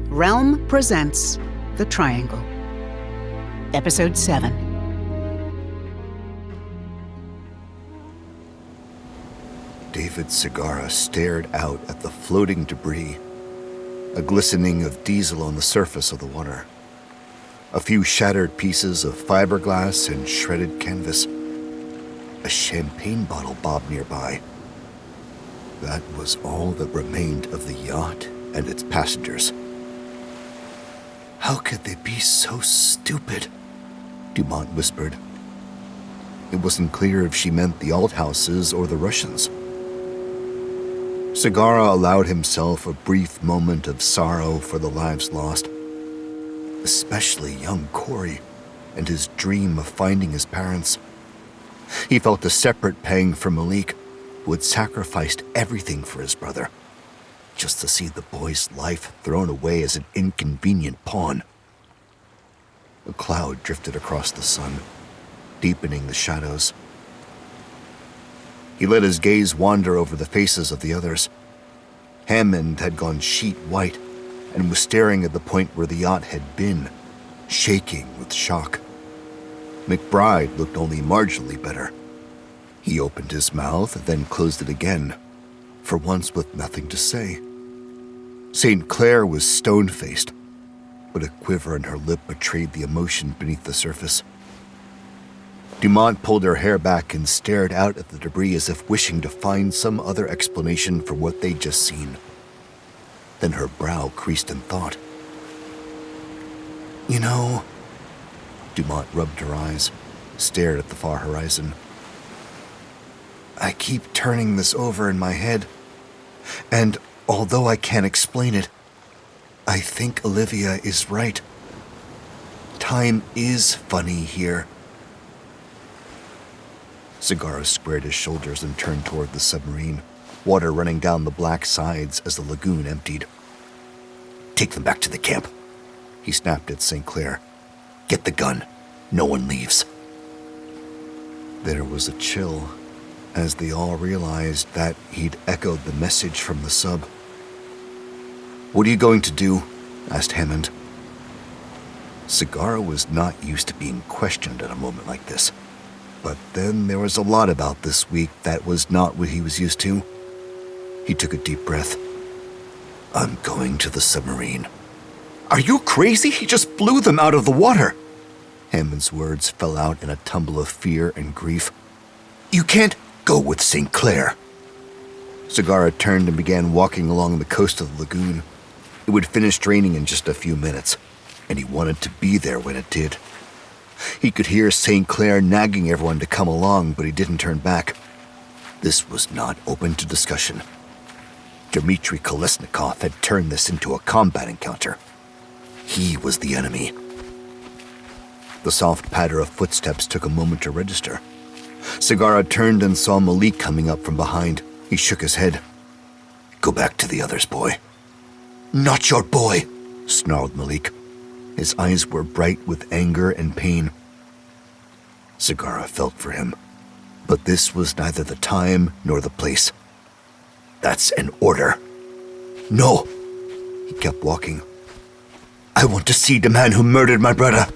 Realm presents The Triangle. Episode 7. David Segarra stared out at the floating debris, a glistening of diesel on the surface of the water, a few shattered pieces of fiberglass and shredded canvas, a champagne bottle bobbed nearby. That was all that remained of the yacht and its passengers. How could they be so stupid? Dumont whispered. It wasn't clear if she meant the Althouses or the Russians. Segarra allowed himself a brief moment of sorrow for the lives lost, especially young Corey and his dream of finding his parents. He felt a separate pang for Malik, who had sacrificed everything for his brother, just to see the boy's life thrown away as an inconvenient pawn. A cloud drifted across the sun, deepening the shadows. He let his gaze wander over the faces of the others. Hammond had gone sheet white and was staring at the point where the yacht had been, shaking with shock. McBride looked only marginally better. He opened his mouth, then closed it again, for once with nothing to say. St. Clair was stone-faced, but a quiver in her lip betrayed the emotion beneath the surface. Dumont pulled her hair back and stared out at the debris as if wishing to find some other explanation for what they'd just seen. Then her brow creased in thought. You know, Dumont rubbed her eyes, stared at the far horizon. I keep turning this over in my head, and although I can't explain it, I think Olivia is right. Time is funny here. Segarra squared his shoulders and turned toward the submarine, water running down the black sides as the lagoon emptied. Take them back to the camp, he snapped at St. Clair. Get the gun. No one leaves. There was a chill as they all realized that he'd echoed the message from the sub. What are you going to do? Asked Hammond. Segarra was not used to being questioned at a moment like this. But then there was a lot about this week that was not what he was used to. He took a deep breath. I'm going to the submarine. Are you crazy? He just blew them out of the water. Hammond's words fell out in a tumble of fear and grief. You can't go with St. Clair. Segarra turned and began walking along the coast of the lagoon. It would finish raining in just a few minutes, and he wanted to be there when it did. He could hear St. Clair nagging everyone to come along, but he didn't turn back. This was not open to discussion. Dmitry Kolesnikov had turned this into a combat encounter. He was the enemy. The soft patter of footsteps took a moment to register. Segarra turned and saw Malik coming up from behind. He shook his head. Go back to the others, boy. Not your boy, snarled Malik. His eyes were bright with anger and pain. Segarra felt for him, but this was neither the time nor the place. That's an order. No, he kept walking. I want to see the man who murdered my brother.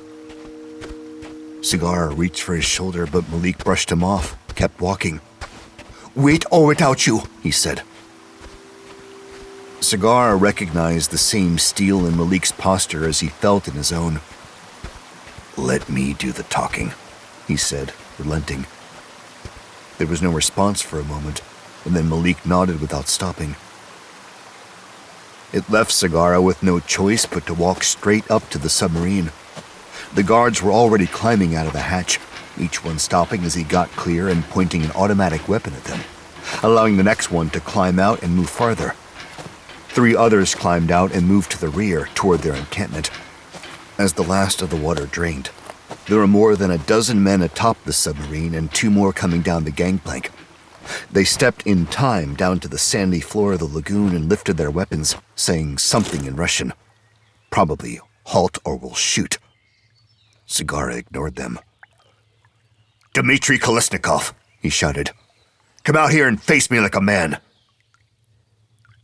Segarra reached for his shoulder, but Malik brushed him off, kept walking. With or without you, he said. Segarra recognized the same steel in Malik's posture as he felt in his own. Let me do the talking, he said, relenting. There was no response for a moment, and then Malik nodded without stopping. It left Segarra with no choice but to walk straight up to the submarine. The guards were already climbing out of the hatch, each one stopping as he got clear and pointing an automatic weapon at them, allowing the next one to climb out and move farther. 3 others climbed out and moved to the rear toward their encampment. As the last of the water drained, there were more than a dozen men atop the submarine and 2 more coming down the gangplank. They stepped in time down to the sandy floor of the lagoon and lifted their weapons, saying something in Russian. Probably, halt or we'll shoot. Segarra ignored them. Dmitry Kolesnikov, he shouted. Come out here and face me like a man.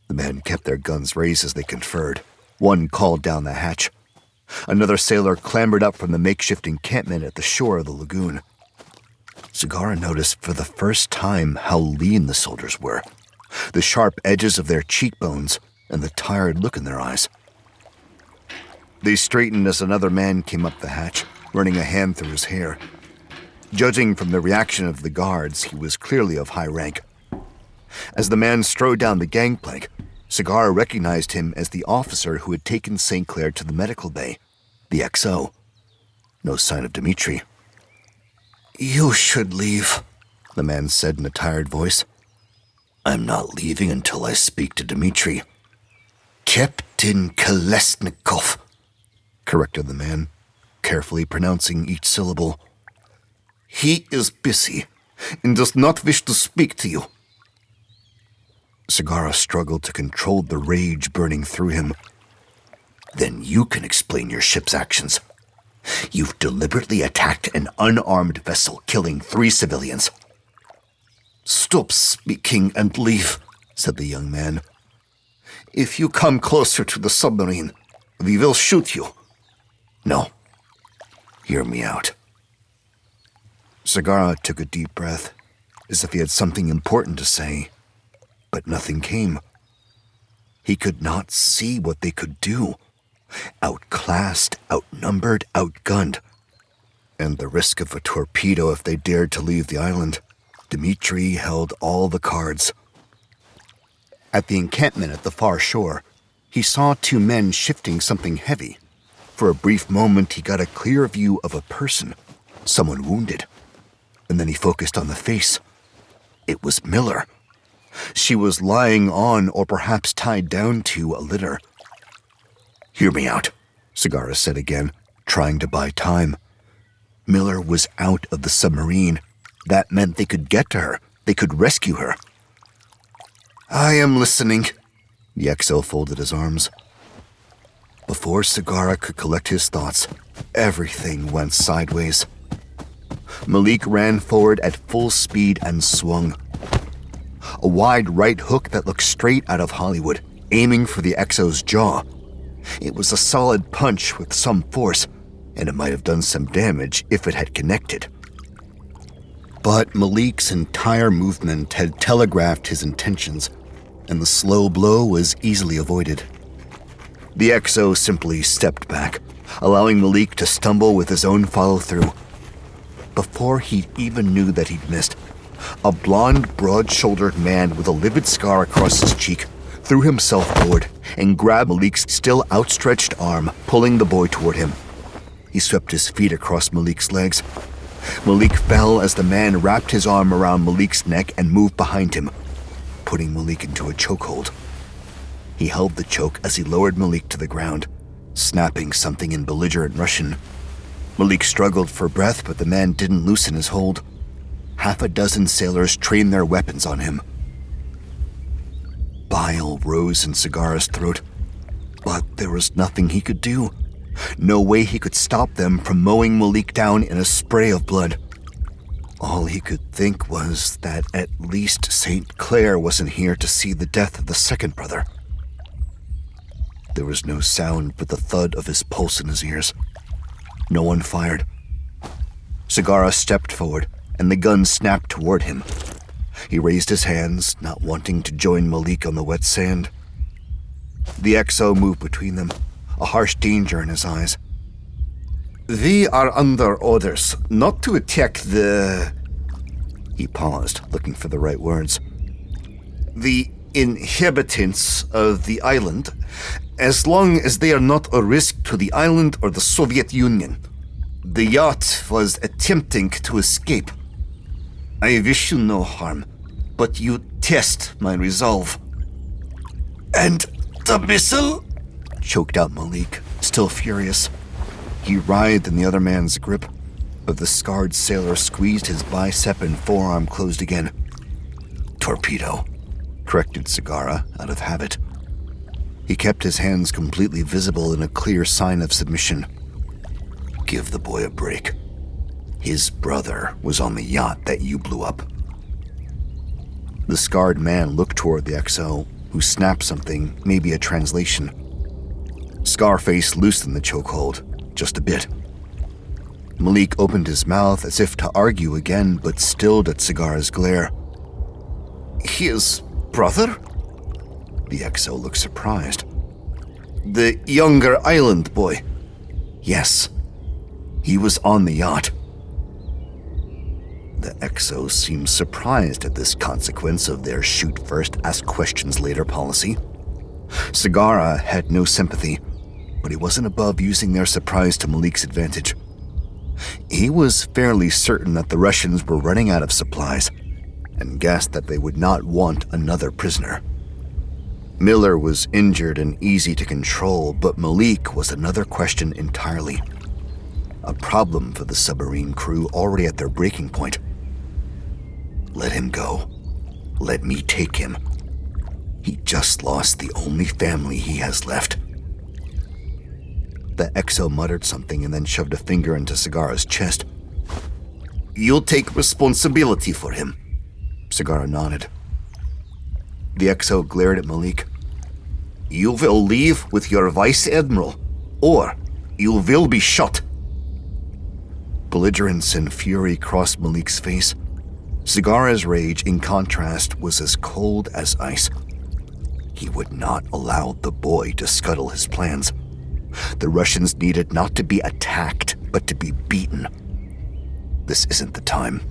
The men kept their guns raised as they conferred, One called down the hatch. Another sailor clambered up from the makeshift encampment at the shore of the lagoon. Sagara noticed for the first time how lean the soldiers were, the sharp edges of their cheekbones and the tired look in their eyes. They straightened as another man came up the hatch, running a hand through his hair. Judging from the reaction of the guards, he was clearly of high rank. As the man strode down the gangplank, Sagara recognized him as the officer who had taken St. Clair to the medical bay, the XO. No sign of Dmitri. "You should leave," the man said in a tired voice. "I'm not leaving until I speak to Dmitri." "Captain Kolesnikov," corrected the man, carefully pronouncing each syllable. "He is busy and does not wish to speak to you." Sagara struggled to control the rage burning through him. "Then you can explain your ship's actions. You've deliberately attacked an unarmed vessel, killing 3 civilians." "Stop speaking and leave," said the young man. "If you come closer to the submarine, we will shoot you." "No. Hear me out." Sagara took a deep breath, as if he had something important to say, but nothing came. He could not see what they could do. Outclassed, outnumbered, outgunned. And the risk of a torpedo if they dared to leave the island. Dmitri held all the cards. At the encampment at the far shore, he saw 2 men shifting something heavy. For a brief moment, he got a clear view of a person, someone wounded. And then he focused on the face. It was Miller. She was lying on, or perhaps tied down to, a litter. "Hear me out," Sagara said again, trying to buy time. Miller was out of the submarine. That meant they could get to her. They could rescue her. "I am listening." The XO folded his arms. Before Sagara could collect his thoughts, everything went sideways. Malik ran forward at full speed and swung. A wide right hook that looked straight out of Hollywood, aiming for the XO's jaw. It was a solid punch with some force, and it might have done some damage if it had connected. But Malik's entire movement had telegraphed his intentions, and the slow blow was easily avoided. The XO simply stepped back, allowing Malik to stumble with his own follow-through. Before he even knew that he'd missed, a blond, broad-shouldered man with a livid scar across his cheek threw himself forward and grabbed Malik's still outstretched arm, pulling the boy toward him. He swept his feet across Malik's legs. Malik fell as the man wrapped his arm around Malik's neck and moved behind him, putting Malik into a chokehold. He held the choke as he lowered Malik to the ground, snapping something in belligerent Russian. Malik struggled for breath, but the man didn't loosen his hold. 6 sailors trained their weapons on him. Bile rose in Sagara's throat, but there was nothing he could do. No way he could stop them from mowing Malik down in a spray of blood. All he could think was that at least St. Clair wasn't here to see the death of the second brother. There was no sound but the thud of his pulse in his ears. No one fired. Sagara stepped forward, and the gun snapped toward him. He raised his hands, not wanting to join Malik on the wet sand. The XO moved between them, a harsh danger in his eyes. "We are under orders not to attack the..." He paused, looking for the right words. "The inhabitants of the island, as long as they are not a risk to the island or the Soviet Union. The yacht was attempting to escape. I wish you no harm, but you test my resolve." "And the missile?" choked out Malik, still furious. He writhed in the other man's grip, but the scarred sailor squeezed his bicep and forearm closed again. "Torpedo," corrected Sagara out of habit. He kept his hands completely visible in a clear sign of submission. "Give the boy a break. His brother was on the yacht that you blew up." The scarred man looked toward the XO, who snapped something, maybe a translation. Scarface loosened the chokehold, just a bit. Malik opened his mouth as if to argue again, but stilled at Segarra's glare. His brother? The XO looked surprised. The younger island boy? Yes. He was on the yacht. The XO seemed surprised at this consequence of their shoot first, ask questions later policy. Segarra had no sympathy, but he wasn't above using their surprise to Malik's advantage. He was fairly certain that the Russians were running out of supplies, and guessed that they would not want another prisoner. Miller was injured and easy to control, but Malik was another question entirely. A problem for the submarine crew already at their breaking point. Let him go. Let me take him. He just lost the only family he has left. The XO muttered something and then shoved a finger into Segarra's chest. You'll take responsibility for him. Segarra nodded. The XO glared at Malik. You will leave with your vice admiral, or you will be shot. Belligerence and fury crossed Malik's face. Segarra's rage, in contrast, was as cold as ice. He would not allow the boy to scuttle his plans. The Russians needed not to be attacked, but to be beaten. This isn't the time,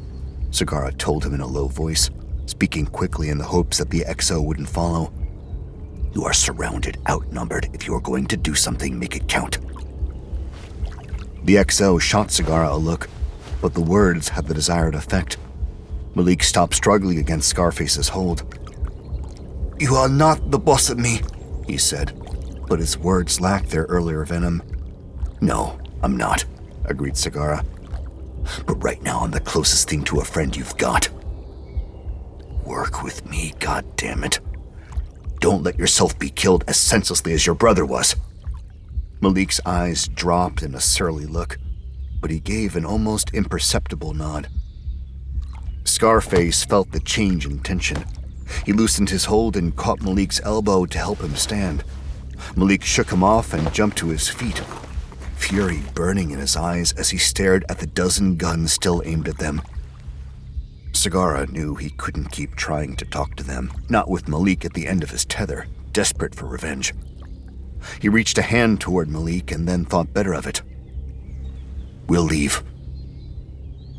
Segarra told him in a low voice, speaking quickly in the hopes that the XO wouldn't follow. You are surrounded, outnumbered. If you are going to do something, make it count. The XO shot Segarra a look, but the words had the desired effect. Malik stopped struggling against Scarface's hold. You are not the boss of me, he said, but his words lacked their earlier venom. No, I'm not, agreed Segarra. But right now I'm the closest thing to a friend you've got. Work with me, goddammit. Don't let yourself be killed as senselessly as your brother was. Malik's eyes dropped in a surly look, but he gave an almost imperceptible nod. Scarface felt the change in tension. He loosened his hold and caught Malik's elbow to help him stand. Malik shook him off and jumped to his feet, fury burning in his eyes as he stared at the dozen guns still aimed at them. Segarra knew he couldn't keep trying to talk to them, not with Malik at the end of his tether, desperate for revenge. He reached a hand toward Malik and then thought better of it. We'll leave.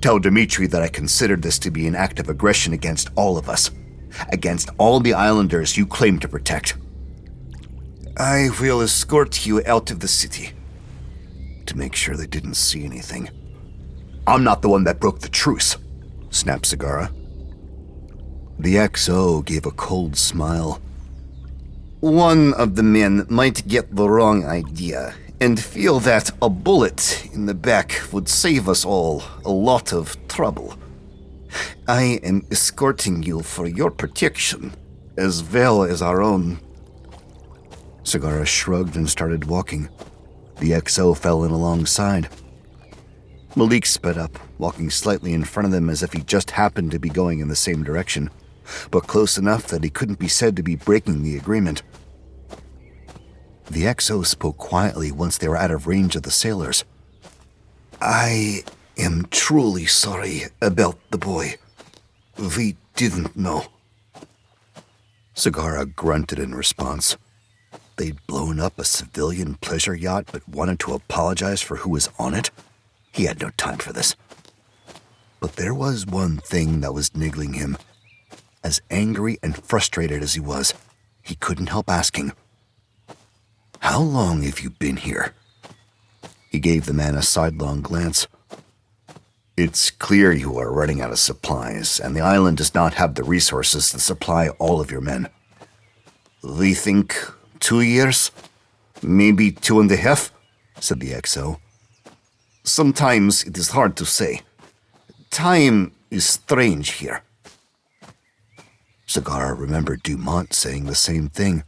Tell Dmitri that I considered this to be an act of aggression against all of us, against all the islanders you claim to protect. I will escort you out of the city, to make sure they didn't see anything. I'm not the one that broke the truce, snapped Segarra. The XO gave a cold smile. One of the men might get the wrong idea and feel that a bullet in the back would save us all a lot of trouble. I am escorting you for your protection, as well as our own. Segarra shrugged and started walking. The XO fell in alongside. Malik sped up, walking slightly in front of them as if he just happened to be going in the same direction, but close enough that he couldn't be said to be breaking the agreement. The XO spoke quietly once they were out of range of the sailors. I am truly sorry about the boy. We didn't know. Segarra grunted in response. They'd blown up a civilian pleasure yacht but wanted to apologize for who was on it? He had no time for this. But there was one thing that was niggling him. As angry and frustrated as he was, he couldn't help asking, How long have you been here? He gave the man a sidelong glance. It's clear you are running out of supplies, and the island does not have the resources to supply all of your men. We think 2 years? Maybe 2.5? Said the XO. Sometimes it is hard to say. Time is strange here. Segarra remembered Dumont saying the same thing.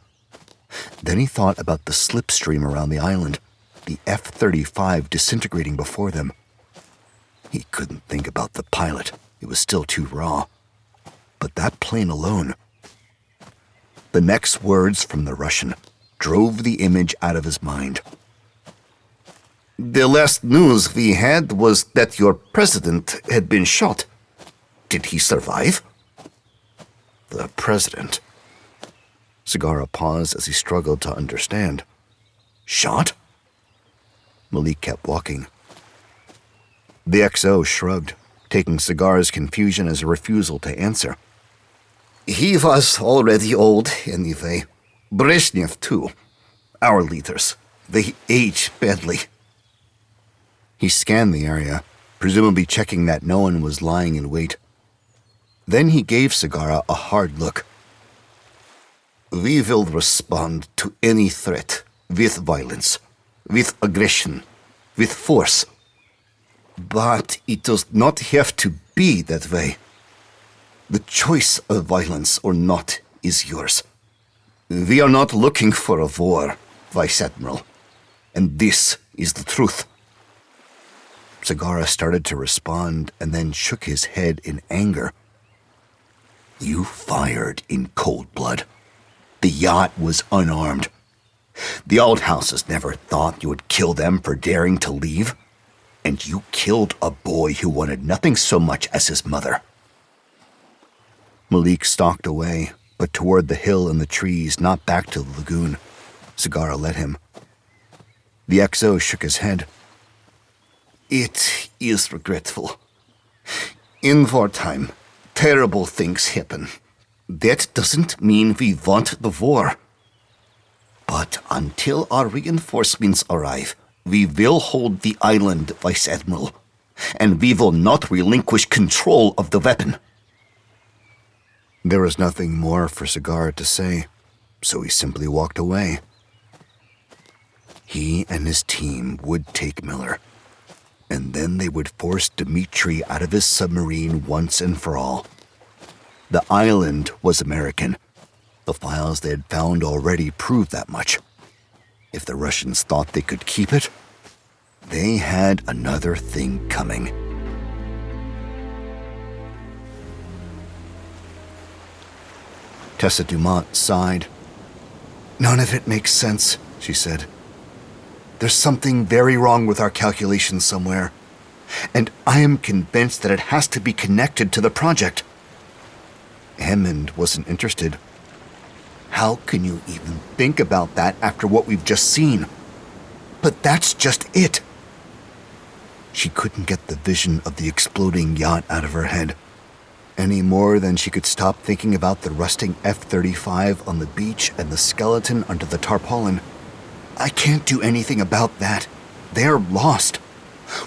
Then he thought about the slipstream around the island, the F-35 disintegrating before them. He couldn't think about the pilot. It was still too raw. But that plane alone. The next words from the Russian, drove the image out of his mind. The last news we had was that your president had been shot. Did he survive? The president? Sagara paused as he struggled to understand. Shot? Malik kept walking. The XO shrugged, taking Sagara's confusion as a refusal to answer. He was already old, anyway. Brezhnev, too. Our leaders. They age badly. He scanned the area, presumably checking that no one was lying in wait. Then he gave Sagara a hard look. We will respond to any threat with violence, with aggression, with force. But it does not have to be that way. The choice of violence or not is yours. We are not looking for a war, Vice Admiral. And this is the truth. Sagara started to respond and then shook his head in anger. You fired in cold blood. The yacht was unarmed. The Aldhouses never thought you would kill them for daring to leave. And you killed a boy who wanted nothing so much as his mother. Malik stalked away, but toward the hill and the trees, not back to the lagoon. Sagara led him. The XO shook his head. It is regretful. In wartime, terrible things happen. That doesn't mean we want the war. But until our reinforcements arrive, we will hold the island, Vice Admiral, and we will not relinquish control of the weapon. There was nothing more for Sagara to say, so he simply walked away. He and his team would take Miller, and then they would force Dmitri out of his submarine once and for all. The island was American. The files they had found already proved that much. If the Russians thought they could keep it, they had another thing coming. Tessa Dumont sighed. None of it makes sense, she said. There's something very wrong with our calculations somewhere, and I am convinced that it has to be connected to the project. Hammond wasn't interested. How can you even think about that after what we've just seen? But that's just it. She couldn't get the vision of the exploding yacht out of her head, any more than she could stop thinking about the rusting F-35 on the beach and the skeleton under the tarpaulin. I can't do anything about that. They're lost.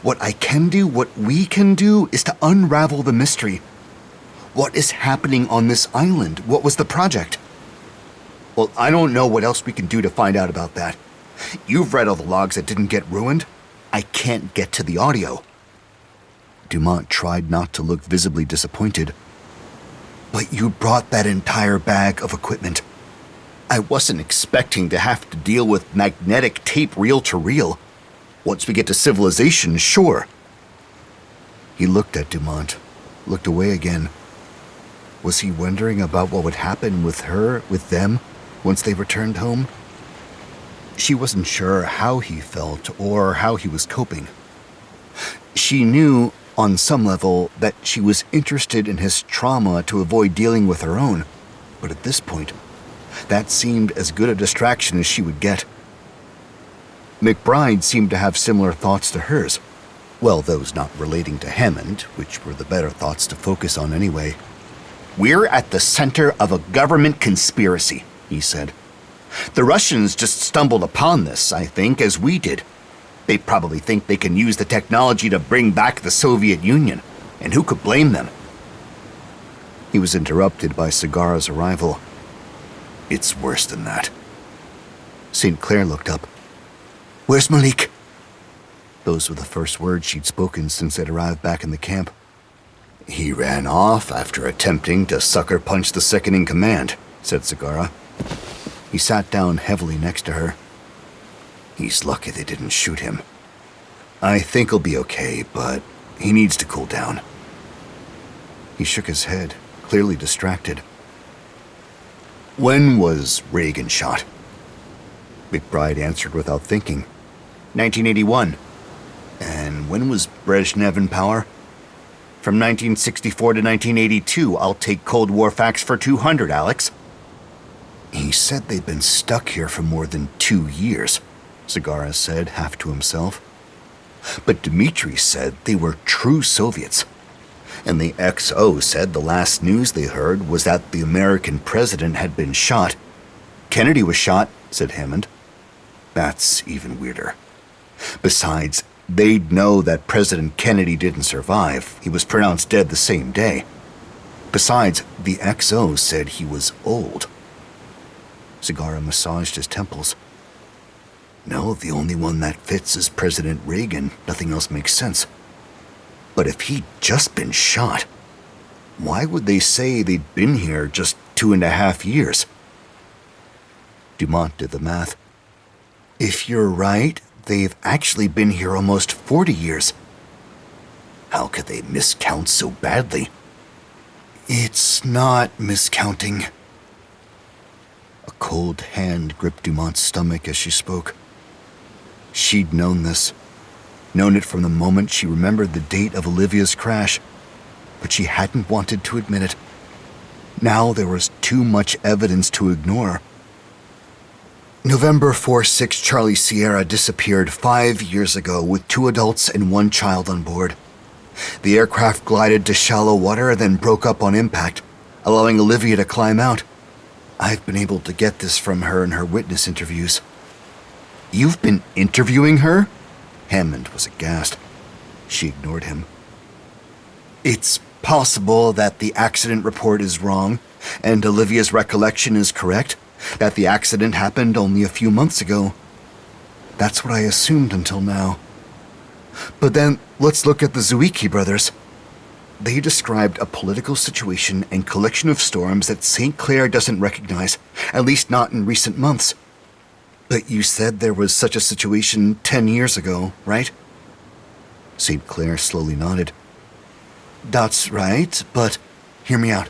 What I can do, what we can do, is to unravel the mystery. What is happening on this island? What was the project? Well, I don't know what else we can do to find out about that. You've read all the logs that didn't get ruined. I can't get to the audio. Dumont tried not to look visibly disappointed. But you brought that entire bag of equipment. I wasn't expecting to have to deal with magnetic tape reel-to-reel. Once we get to civilization, sure. He looked at Dumont, looked away again. Was he wondering about what would happen with her, with them, once they returned home? She wasn't sure how he felt or how he was coping. She knew, on some level, that she was interested in his trauma to avoid dealing with her own, but at this point, that seemed as good a distraction as she would get. McBride seemed to have similar thoughts to hers. Well, those not relating to Hammond, which were the better thoughts to focus on anyway. We're at the center of a government conspiracy, he said. The Russians just stumbled upon this, I think, as we did. They probably think they can use the technology to bring back the Soviet Union, and who could blame them? He was interrupted by Sagara's arrival. It's worse than that. St. Clair looked up. Where's Malik? Those were the first words she'd spoken since they'd arrived back in the camp. He ran off after attempting to sucker punch the second-in-command, said Sagara. He sat down heavily next to her. He's lucky they didn't shoot him. I think he'll be okay, but he needs to cool down. He shook his head, clearly distracted. When was Reagan shot? McBride answered without thinking. 1981. And when was Brezhnev in power? From 1964 to 1982, I'll take Cold War facts for 200, Alex. He said they'd been stuck here for more than 2 years, Segarra said, half to himself. But Dmitri said they were true Soviets. And the XO said the last news they heard was that the American president had been shot. Kennedy was shot, said Hammond. That's even weirder. Besides, they'd know that President Kennedy didn't survive. He was pronounced dead the same day. Besides, the XO said he was old. Segarra massaged his temples. No, the only one that fits is President Reagan. Nothing else makes sense. But if he'd just been shot, why would they say they'd been here just 2.5 years? Dumont did the math. If you're right, they've actually been here almost 40 years. How could they miscount so badly? It's not miscounting. A cold hand gripped Dumont's stomach as she spoke. She'd known this. Known it from the moment she remembered the date of Olivia's crash, but she hadn't wanted to admit it. Now there was too much evidence to ignore. November 4-6 Charlie Sierra disappeared 5 years ago with 2 adults and 1 child on board. The aircraft glided to shallow water, then broke up on impact, allowing Olivia to climb out. I've been able to get this from her in her witness interviews. You've been interviewing her? Hammond was aghast. She ignored him. It's possible that the accident report is wrong, and Olivia's recollection is correct, that the accident happened only a few months ago. That's what I assumed until now. But then, let's look at the Zwiecki brothers. They described a political situation and collection of storms that St. Clair doesn't recognize, at least not in recent months. But you said there was such a situation 10 years ago, right? St. Clair slowly nodded. That's right, but hear me out.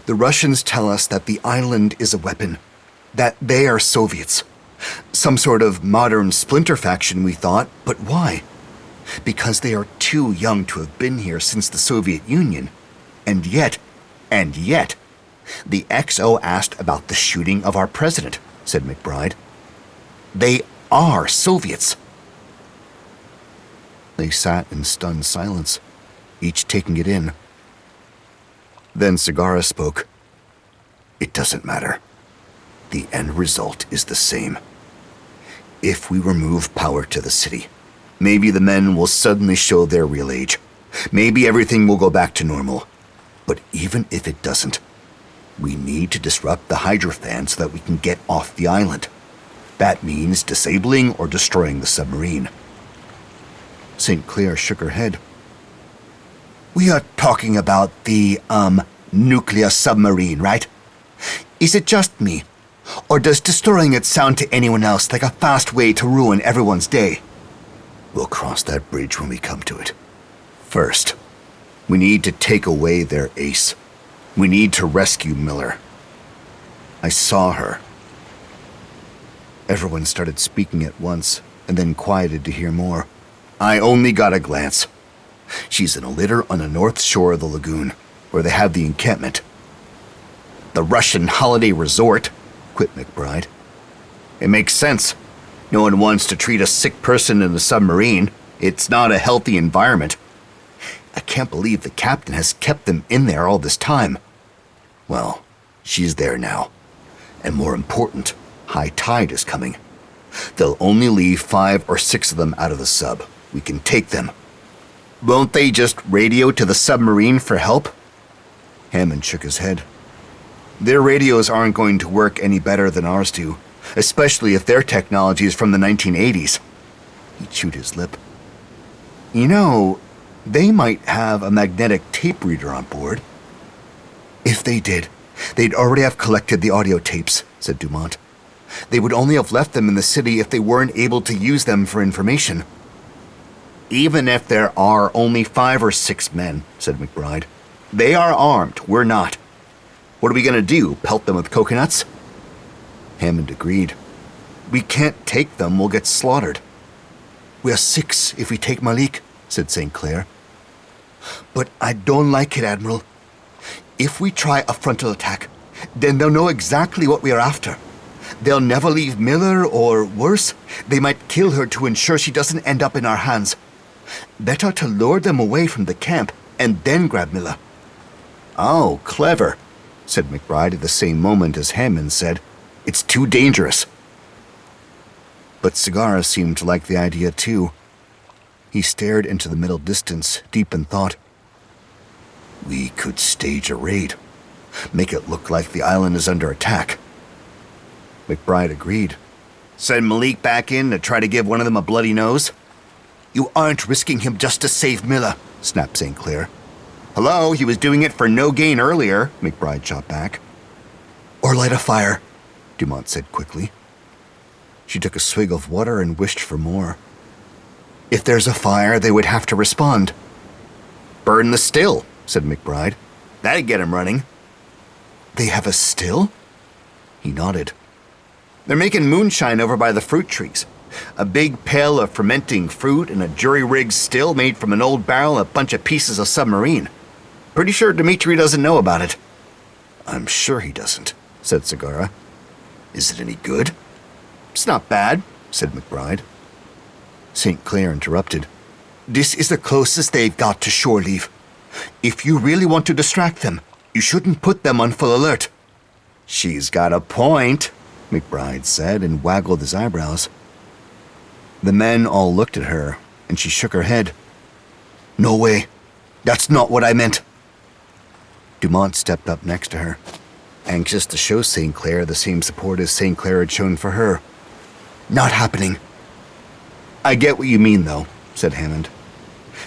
The Russians tell us that the island is a weapon, that they are Soviets. Some sort of modern splinter faction, we thought, but why? Because they are too young to have been here since the Soviet Union. And yet, the XO asked about the shooting of our president, said McBride. They are Soviets. They sat in stunned silence, each taking it in. Then Segarra spoke. It doesn't matter. The end result is the same. If we remove power to the city, maybe the men will suddenly show their real age. Maybe everything will go back to normal. But even if it doesn't, we need to disrupt the hydrofan so that we can get off the island. That means disabling or destroying the submarine. St. Clair shook her head. We are talking about the, nuclear submarine, right? Is it just me? Or does destroying it sound to anyone else like a fast way to ruin everyone's day? We'll cross that bridge when we come to it. First, we need to take away their ace. We need to rescue Miller. I saw her. Everyone started speaking at once, and then quieted to hear more. I only got a glance. She's in a litter on the north shore of the lagoon, where they have the encampment. The Russian holiday resort, quipped McBride. It makes sense. No one wants to treat a sick person in a submarine. It's not a healthy environment. I can't believe the captain has kept them in there all this time. Well, she's there now. And more important, high tide is coming. They'll only leave 5 or 6 of them out of the sub. We can take them. Won't they just radio to the submarine for help? Hammond shook his head. Their radios aren't going to work any better than ours do, especially if their technology is from the 1980s. He chewed his lip. You know, they might have a magnetic tape reader on board. If they did, they'd already have collected the audio tapes, said Dumont. They would only have left them in the city if they weren't able to use them for information. Even if there are only 5 or 6 men, said McBride. They are armed, we're not. What are we going to do, pelt them with coconuts? Hammond agreed. We can't take them, we'll get slaughtered. We're 6 if we take Malik, said St. Clair. But I don't like it, Admiral. If we try a frontal attack, then they'll know exactly what we are after. They'll never leave Miller, or worse, they might kill her to ensure she doesn't end up in our hands. Better to lure them away from the camp and then grab Miller. Oh, clever, said McBride at the same moment as Hammond said, It's too dangerous. But Segarra seemed to like the idea too. He stared into the middle distance, deep in thought. We could stage a raid. Make it look like the island is under attack. McBride agreed. Send Malik back in to try to give one of them a bloody nose? You aren't risking him just to save Miller, snapped St. Clair. Hello, he was doing it for no gain earlier, McBride shot back. Or light a fire, Dumont said quickly. She took a swig of water and wished for more. If there's a fire, they would have to respond. Burn the still, said McBride. That'd get him running. They have a still? He nodded. They're making moonshine over by the fruit trees. A big pail of fermenting fruit and a jury-rigged still made from an old barrel and a bunch of pieces of submarine. Pretty sure Dmitri doesn't know about it. I'm sure he doesn't, said Segarra. Is it any good? It's not bad, said McBride. St. Clair interrupted. This is the closest they've got to shore leave. If you really want to distract them, you shouldn't put them on full alert. She's got a point, McBride said and waggled his eyebrows. The men all looked at her, and she shook her head. No way. That's not what I meant. Dumont stepped up next to her, anxious to show St. Clair the same support as St. Clair had shown for her. Not happening. I get what you mean, though, said Hammond.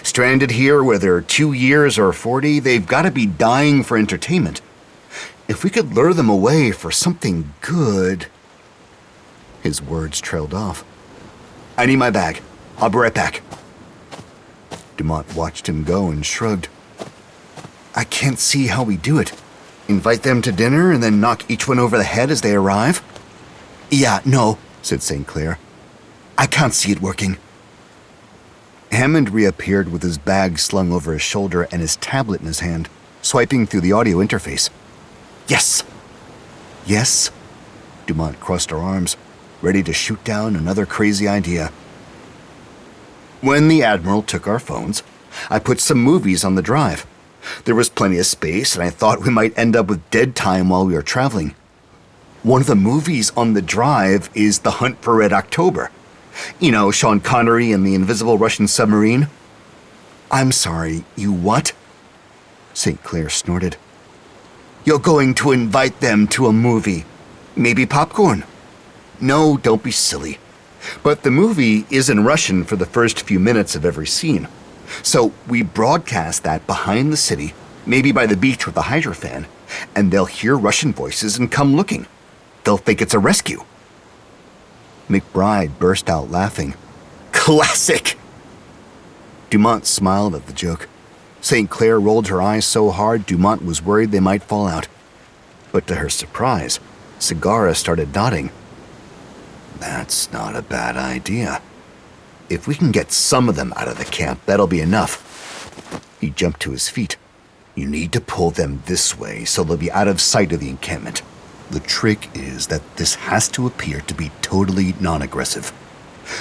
Stranded here, whether 2 years or 40, they've got to be dying for entertainment. If we could lure them away for something good... His words trailed off. I need my bag. I'll be right back. Dumont watched him go and shrugged. I can't see how we do it. Invite them to dinner and then knock each one over the head as they arrive? Yeah, no, said St. Clair. I can't see it working. Hammond reappeared with his bag slung over his shoulder and his tablet in his hand, swiping through the audio interface. Yes. Yes? Dumont crossed her arms, ready to shoot down another crazy idea. When the Admiral took our phones, I put some movies on the drive. There was plenty of space, and I thought we might end up with dead time while we were traveling. One of the movies on the drive is The Hunt for Red October. You know, Sean Connery and the invisible Russian submarine. I'm sorry, you what? St. Clair snorted. You're going to invite them to a movie. Maybe popcorn. No, don't be silly. But the movie is in Russian for the first few minutes of every scene. So we broadcast that behind the city, maybe by the beach with a hydrofan, and they'll hear Russian voices and come looking. They'll think it's a rescue. McBride burst out laughing. Classic! Dumont smiled at the joke. St. Clair rolled her eyes so hard Dumont was worried they might fall out. But to her surprise, Segarra started nodding. That's not a bad idea. If we can get some of them out of the camp, that'll be enough. He jumped to his feet. You need to pull them this way so they'll be out of sight of the encampment. The trick is that this has to appear to be totally non-aggressive.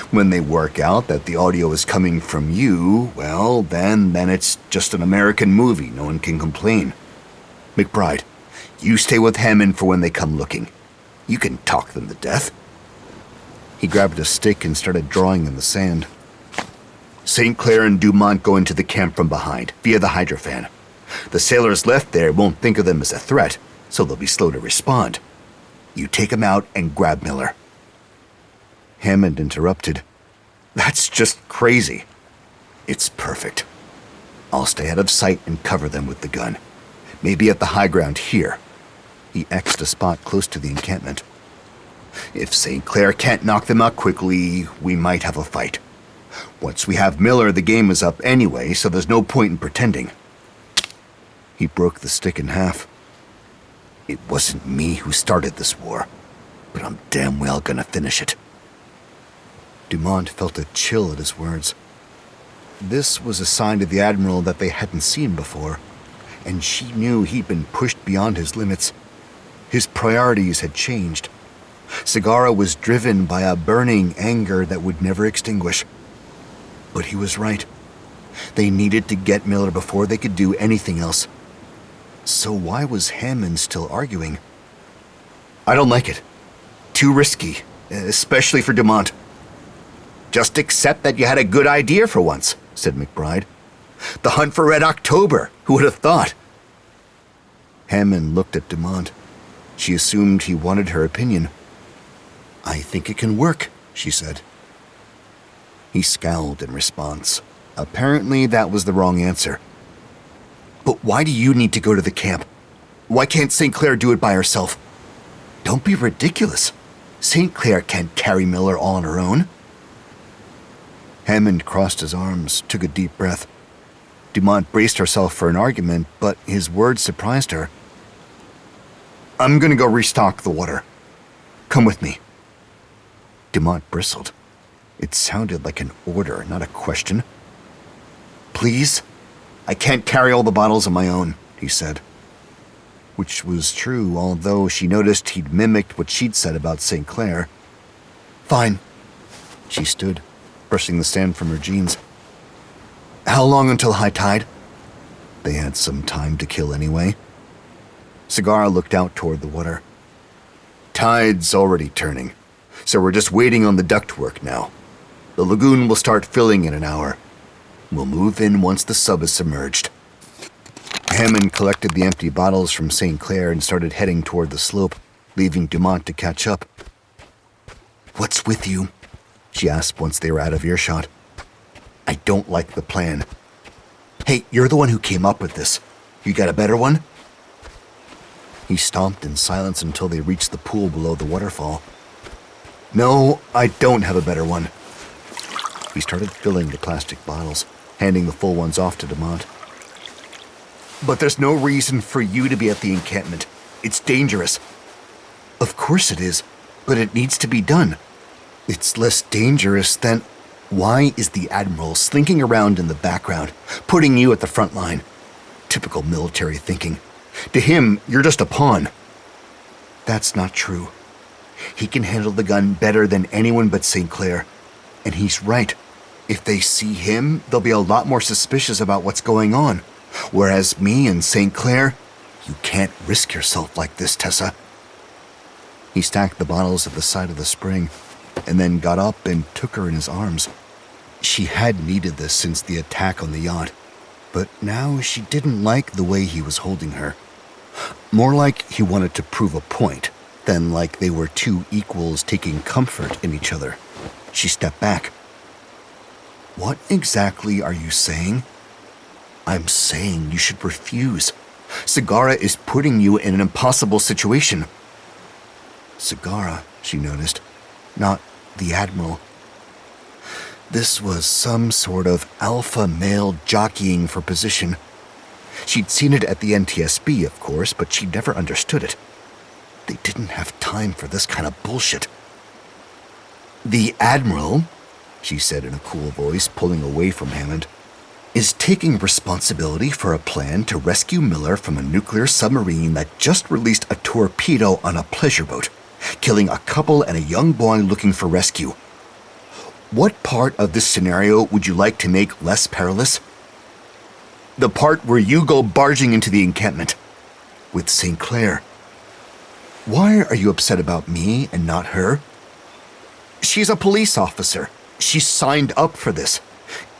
When they work out that the audio is coming from you, well, then it's just an American movie. No one can complain. McBride, you stay with Hammond for when they come looking. You can talk them to death. He grabbed a stick and started drawing in the sand. St. Clair and Dumont go into the camp from behind, via the hydrofan. The sailors left there won't think of them as a threat, so they'll be slow to respond. You take them out and grab Miller. Hammond interrupted. That's just crazy. It's perfect. I'll stay out of sight and cover them with the gun. Maybe at the high ground here. He X'd a spot close to the encampment. If St. Clair can't knock them out quickly, we might have a fight. Once we have Miller, the game is up anyway, so there's no point in pretending. He broke the stick in half. It wasn't me who started this war, but I'm damn well gonna finish it. Dumont felt a chill at his words. This was a sign to the Admiral that they hadn't seen before, and she knew he'd been pushed beyond his limits. His priorities had changed. Sagara was driven by a burning anger that would never extinguish. But he was right. They needed to get Miller before they could do anything else. So why was Hammond still arguing? I don't like it. Too risky, especially for Dumont. Just accept that you had a good idea for once, said McBride. The hunt for Red October, who would have thought? Hammond looked at Dumont. She assumed he wanted her opinion. I think it can work, she said. He scowled in response. Apparently that was the wrong answer. But why do you need to go to the camp? Why can't St. Clair do it by herself? Don't be ridiculous. St. Clair can't carry Miller all on her own. Hammond crossed his arms, took a deep breath. Dumont braced herself for an argument, but his words surprised her. I'm going to go restock the water. Come with me. Dumont bristled. It sounded like an order, not a question. Please? I can't carry all the bottles on my own, he said. Which was true, although she noticed he'd mimicked what she'd said about St. Clair. Fine. She stood, brushing the sand from her jeans. How long until high tide? They had some time to kill anyway. Sagara looked out toward the water. Tide's already turning, so we're just waiting on the ductwork now. The lagoon will start filling in an hour. We'll move in once the sub is submerged. Hammond collected the empty bottles from St. Clair and started heading toward the slope, leaving Dumont to catch up. What's with you? She asked once they were out of earshot. I don't like the plan. Hey, you're the one who came up with this. You got a better one? He stomped in silence until they reached the pool below the waterfall. No, I don't have a better one. He started filling the plastic bottles, handing the full ones off to Dumont. But there's no reason for you to be at the encampment. It's dangerous. Of course it is, but it needs to be done. It's less dangerous than... Why is the Admiral slinking around in the background, putting you at the front line? Typical military thinking. To him, you're just a pawn. That's not true. He can handle the gun better than anyone but St. Clair. And he's right. If they see him, they'll be a lot more suspicious about what's going on. Whereas me and St. Clair, you can't risk yourself like this, Tessa. He stacked the bottles at the side of the spring, and then got up and took her in his arms. She had needed this since the attack on the yacht, but now she didn't like the way he was holding her. More like he wanted to prove a point than like they were two equals taking comfort in each other. She stepped back. What exactly are you saying? I'm saying you should refuse. Sagara is putting you in an impossible situation. Sagara, she noticed, not the Admiral. This was some sort of alpha male jockeying for position. She'd seen it at the NTSB, of course, but she'd never understood it. They didn't have time for this kind of bullshit. The Admiral, she said in a cool voice, pulling away from Hammond, is taking responsibility for a plan to rescue Miller from a nuclear submarine that just released a torpedo on a pleasure boat, killing a couple and a young boy looking for rescue. What part of this scenario would you like to make less perilous? The part where you go barging into the encampment with St. Clair. Why are you upset about me and not her? She's a police officer. She signed up for this.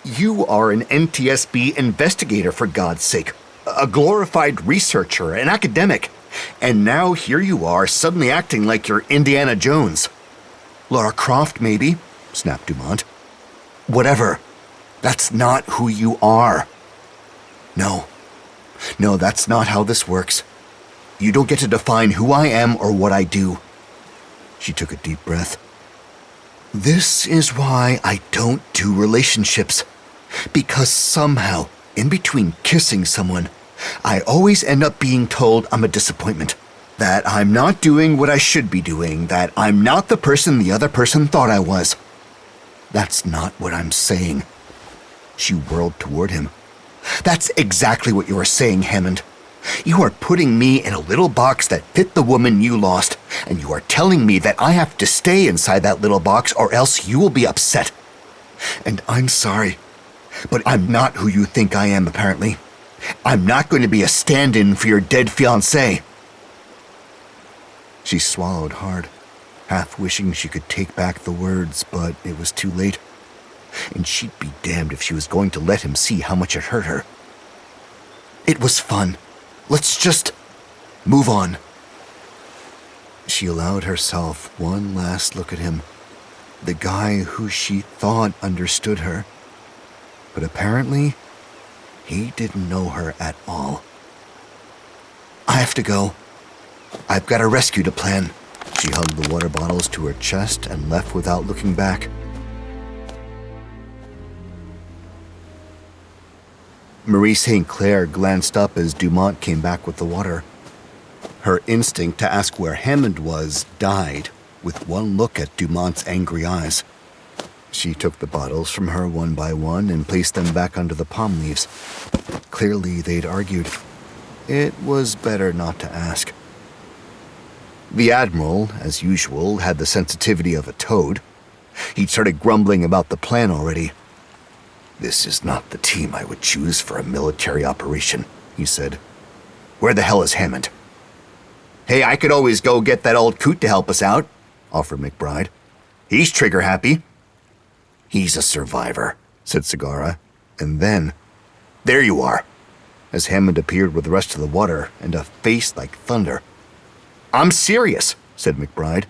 You are an NTSB investigator, for God's sake. A glorified researcher, an academic. And now here you are, suddenly acting like you're Indiana Jones. Lara Croft, maybe, snapped Dumont. Whatever. That's not who you are. No, that's not how this works. You don't get to define who I am or what I do. She took a deep breath. This is why I don't do relationships. Because somehow, in between kissing someone, I always end up being told I'm a disappointment. That I'm not doing what I should be doing. That I'm not the person the other person thought I was. That's not what I'm saying. She whirled toward him. That's exactly what you are saying, Hammond. You are putting me in a little box that fit the woman you lost, and you are telling me that I have to stay inside that little box or else you will be upset. And I'm sorry, but I'm not who you think I am, apparently. I'm not going to be a stand-in for your dead fiancé. She swallowed hard, half wishing she could take back the words, but it was too late. And she'd be damned if she was going to let him see how much it hurt her. It was fun. Let's just move on. She allowed herself one last look at him, the guy who she thought understood her. But apparently, he didn't know her at all. I have to go. I've got a rescue to plan. She hugged the water bottles to her chest and left without looking back. Marie St. Clair glanced up as Dumont came back with the water. Her instinct to ask where Hammond was died with one look at Dumont's angry eyes. She took the bottles from her one by one and placed them back under the palm leaves. Clearly, they'd argued. It was better not to ask. The Admiral, as usual, had the sensitivity of a toad. He'd started grumbling about the plan already. This is not the team I would choose for a military operation, he said. Where the hell is Hammond? Hey, I could always go get that old coot to help us out, offered McBride. He's trigger happy. He's a survivor, said Segara, and then, there you are, as Hammond appeared with the rest of the water and a face like thunder. I'm serious, said McBride.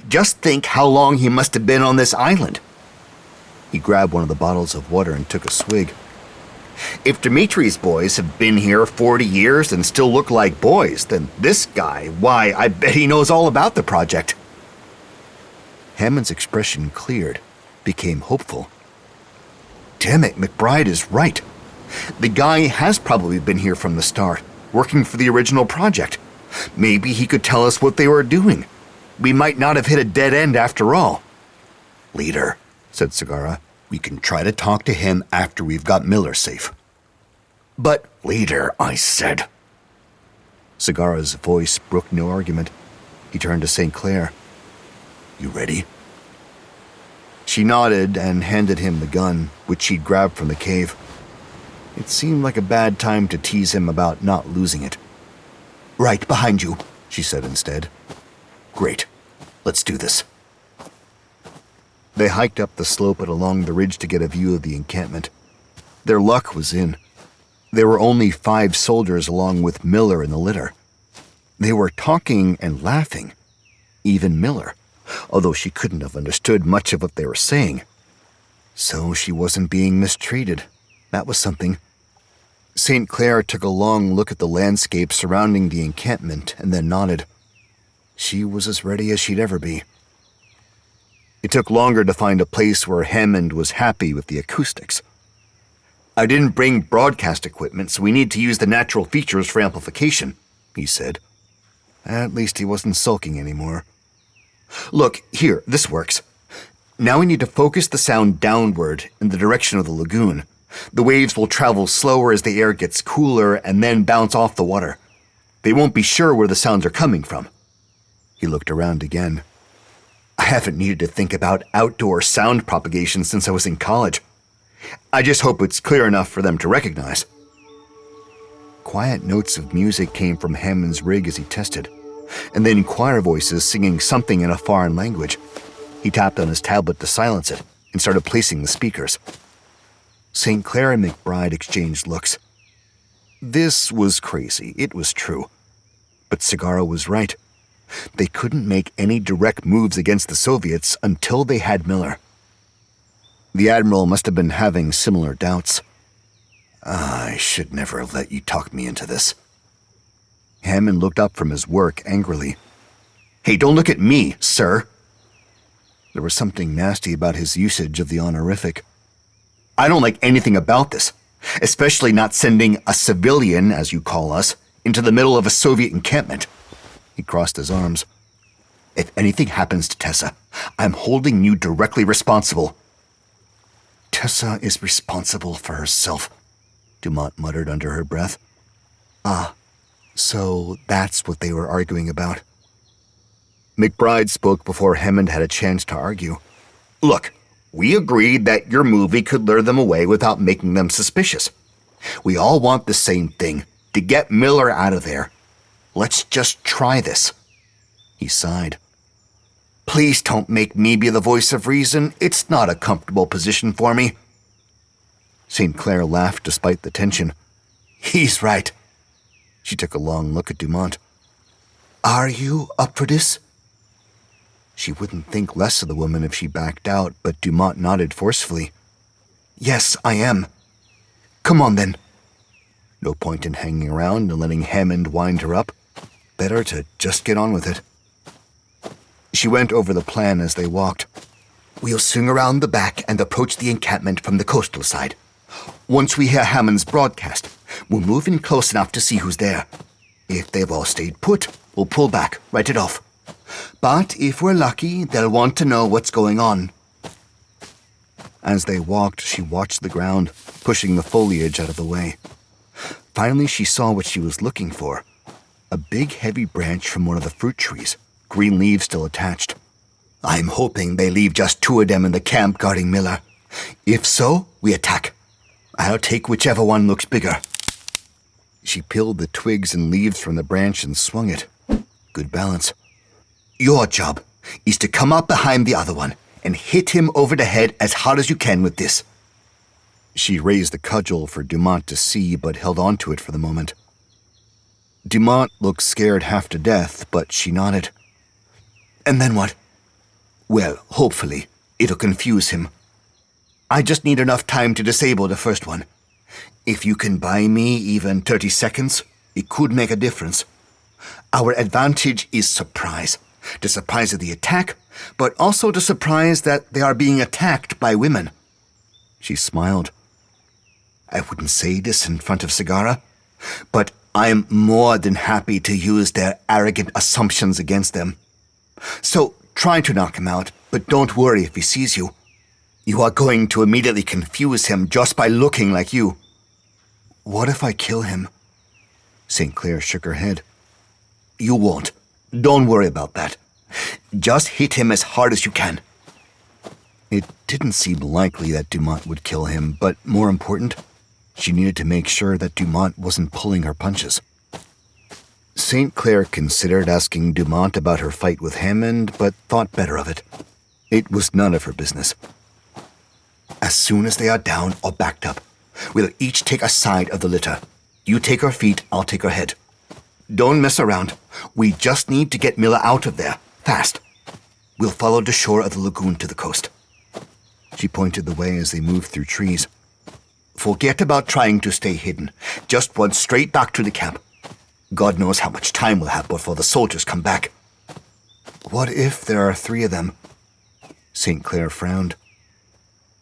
Just think how long he must have been on this island. He grabbed one of the bottles of water and took a swig. If Dimitri's boys have been here 40 years and still look like boys, then this guy, why, I bet he knows all about the project. Hammond's expression cleared, became hopeful. Damn it, McBride is right. The guy has probably been here from the start, working for the original project. Maybe he could tell us what they were doing. We might not have hit a dead end after all. Leader, said Segara, we can try to talk to him after we've got Miller safe. But, leader, I said. Segara's voice brooked no argument. He turned to St. Clair. You ready? She nodded and handed him the gun, which she'd grabbed from the cave. It seemed like a bad time to tease him about not losing it. Right behind you, she said instead. Great. Let's do this. They hiked up the slope and along the ridge to get a view of the encampment. Their luck was in. There were only 5 soldiers along with Miller in the litter. They were talking and laughing. Even Miller, although she couldn't have understood much of what they were saying. So she wasn't being mistreated. That was something. St. Clair took a long look at the landscape surrounding the encampment and then nodded. She was as ready as she'd ever be. It took longer to find a place where Hammond was happy with the acoustics. I didn't bring broadcast equipment, so we need to use the natural features for amplification, he said. At least he wasn't sulking anymore. Look, here, this works. Now we need to focus the sound downward in the direction of the lagoon. The waves will travel slower as the air gets cooler and then bounce off the water. They won't be sure where the sounds are coming from. He looked around again. I haven't needed to think about outdoor sound propagation since I was in college. I just hope it's clear enough for them to recognize. Quiet notes of music came from Hammond's rig as he tested, and then choir voices singing something in a foreign language. He tapped on his tablet to silence it and started placing the speakers. St. Clair and McBride exchanged looks. This was crazy, it was true. But Segara was right. They couldn't make any direct moves against the Soviets until they had Miller. The Admiral must have been having similar doubts. I should never have let you talk me into this. Hammond looked up from his work angrily. Hey, don't look at me, sir. There was something nasty about his usage of the honorific. I don't like anything about this, especially not sending a civilian, as you call us, into the middle of a Soviet encampment. He crossed his arms. If anything happens to Tessa, I'm holding you directly responsible. Tessa is responsible for herself, Dumont muttered under her breath. Ah, so that's what they were arguing about. McBride spoke before Hammond had a chance to argue. Look, we agreed that your movie could lure them away without making them suspicious. We all want the same thing, to get Miller out of there. Let's just try this. He sighed. Please don't make me be the voice of reason. It's not a comfortable position for me. St. Clair laughed despite the tension. He's right. She took a long look at Dumont. Are you up for this? She wouldn't think less of the woman if she backed out, but Dumont nodded forcefully. Yes, I am. Come on, then. No point in hanging around and letting Hammond wind her up. Better to just get on with it. She went over the plan as they walked. We'll swing around the back and approach the encampment from the coastal side. Once we hear Hammond's broadcast, we'll move in close enough to see who's there. If they've all stayed put, we'll pull back, write it off. But if we're lucky, they'll want to know what's going on. As they walked, she watched the ground, pushing the foliage out of the way. Finally, she saw what she was looking for. A big, heavy branch from one of the fruit trees, green leaves still attached. I'm hoping they leave just 2 of them in the camp guarding Miller. If so, we attack. I'll take whichever one looks bigger. She peeled the twigs and leaves from the branch and swung it. Good balance. Your job is to come up behind the other one and hit him over the head as hard as you can with this. She raised the cudgel for Dumont to see, but held on to it for the moment. Dumont looked scared half to death, but she nodded. And then what? Well, hopefully, it'll confuse him. I just need enough time to disable the first one. If you can buy me even 30 seconds, it could make a difference. Our advantage is surprise. The surprise of the attack, but also the surprise that they are being attacked by women. She smiled. I wouldn't say this in front of Sagara, but I'm more than happy to use their arrogant assumptions against them. So try to knock him out, but don't worry if he sees you. You are going to immediately confuse him just by looking like you. What if I kill him? St. Clair shook her head. You won't. Don't worry about that. Just hit him as hard as you can. It didn't seem likely that Dumont would kill him, but more important, she needed to make sure that Dumont wasn't pulling her punches. St. Clair considered asking Dumont about her fight with Hammond, but thought better of it. It was none of her business. As soon as they are down or backed up, we'll each take a side of the litter. You take her feet, I'll take her head. Don't mess around. We just need to get Miller out of there, fast. We'll follow the shore of the lagoon to the coast. She pointed the way as they moved through trees. Forget about trying to stay hidden. Just run straight back to the camp. God knows how much time we'll have before the soldiers come back. What if there are 3 of them? St. Clair frowned.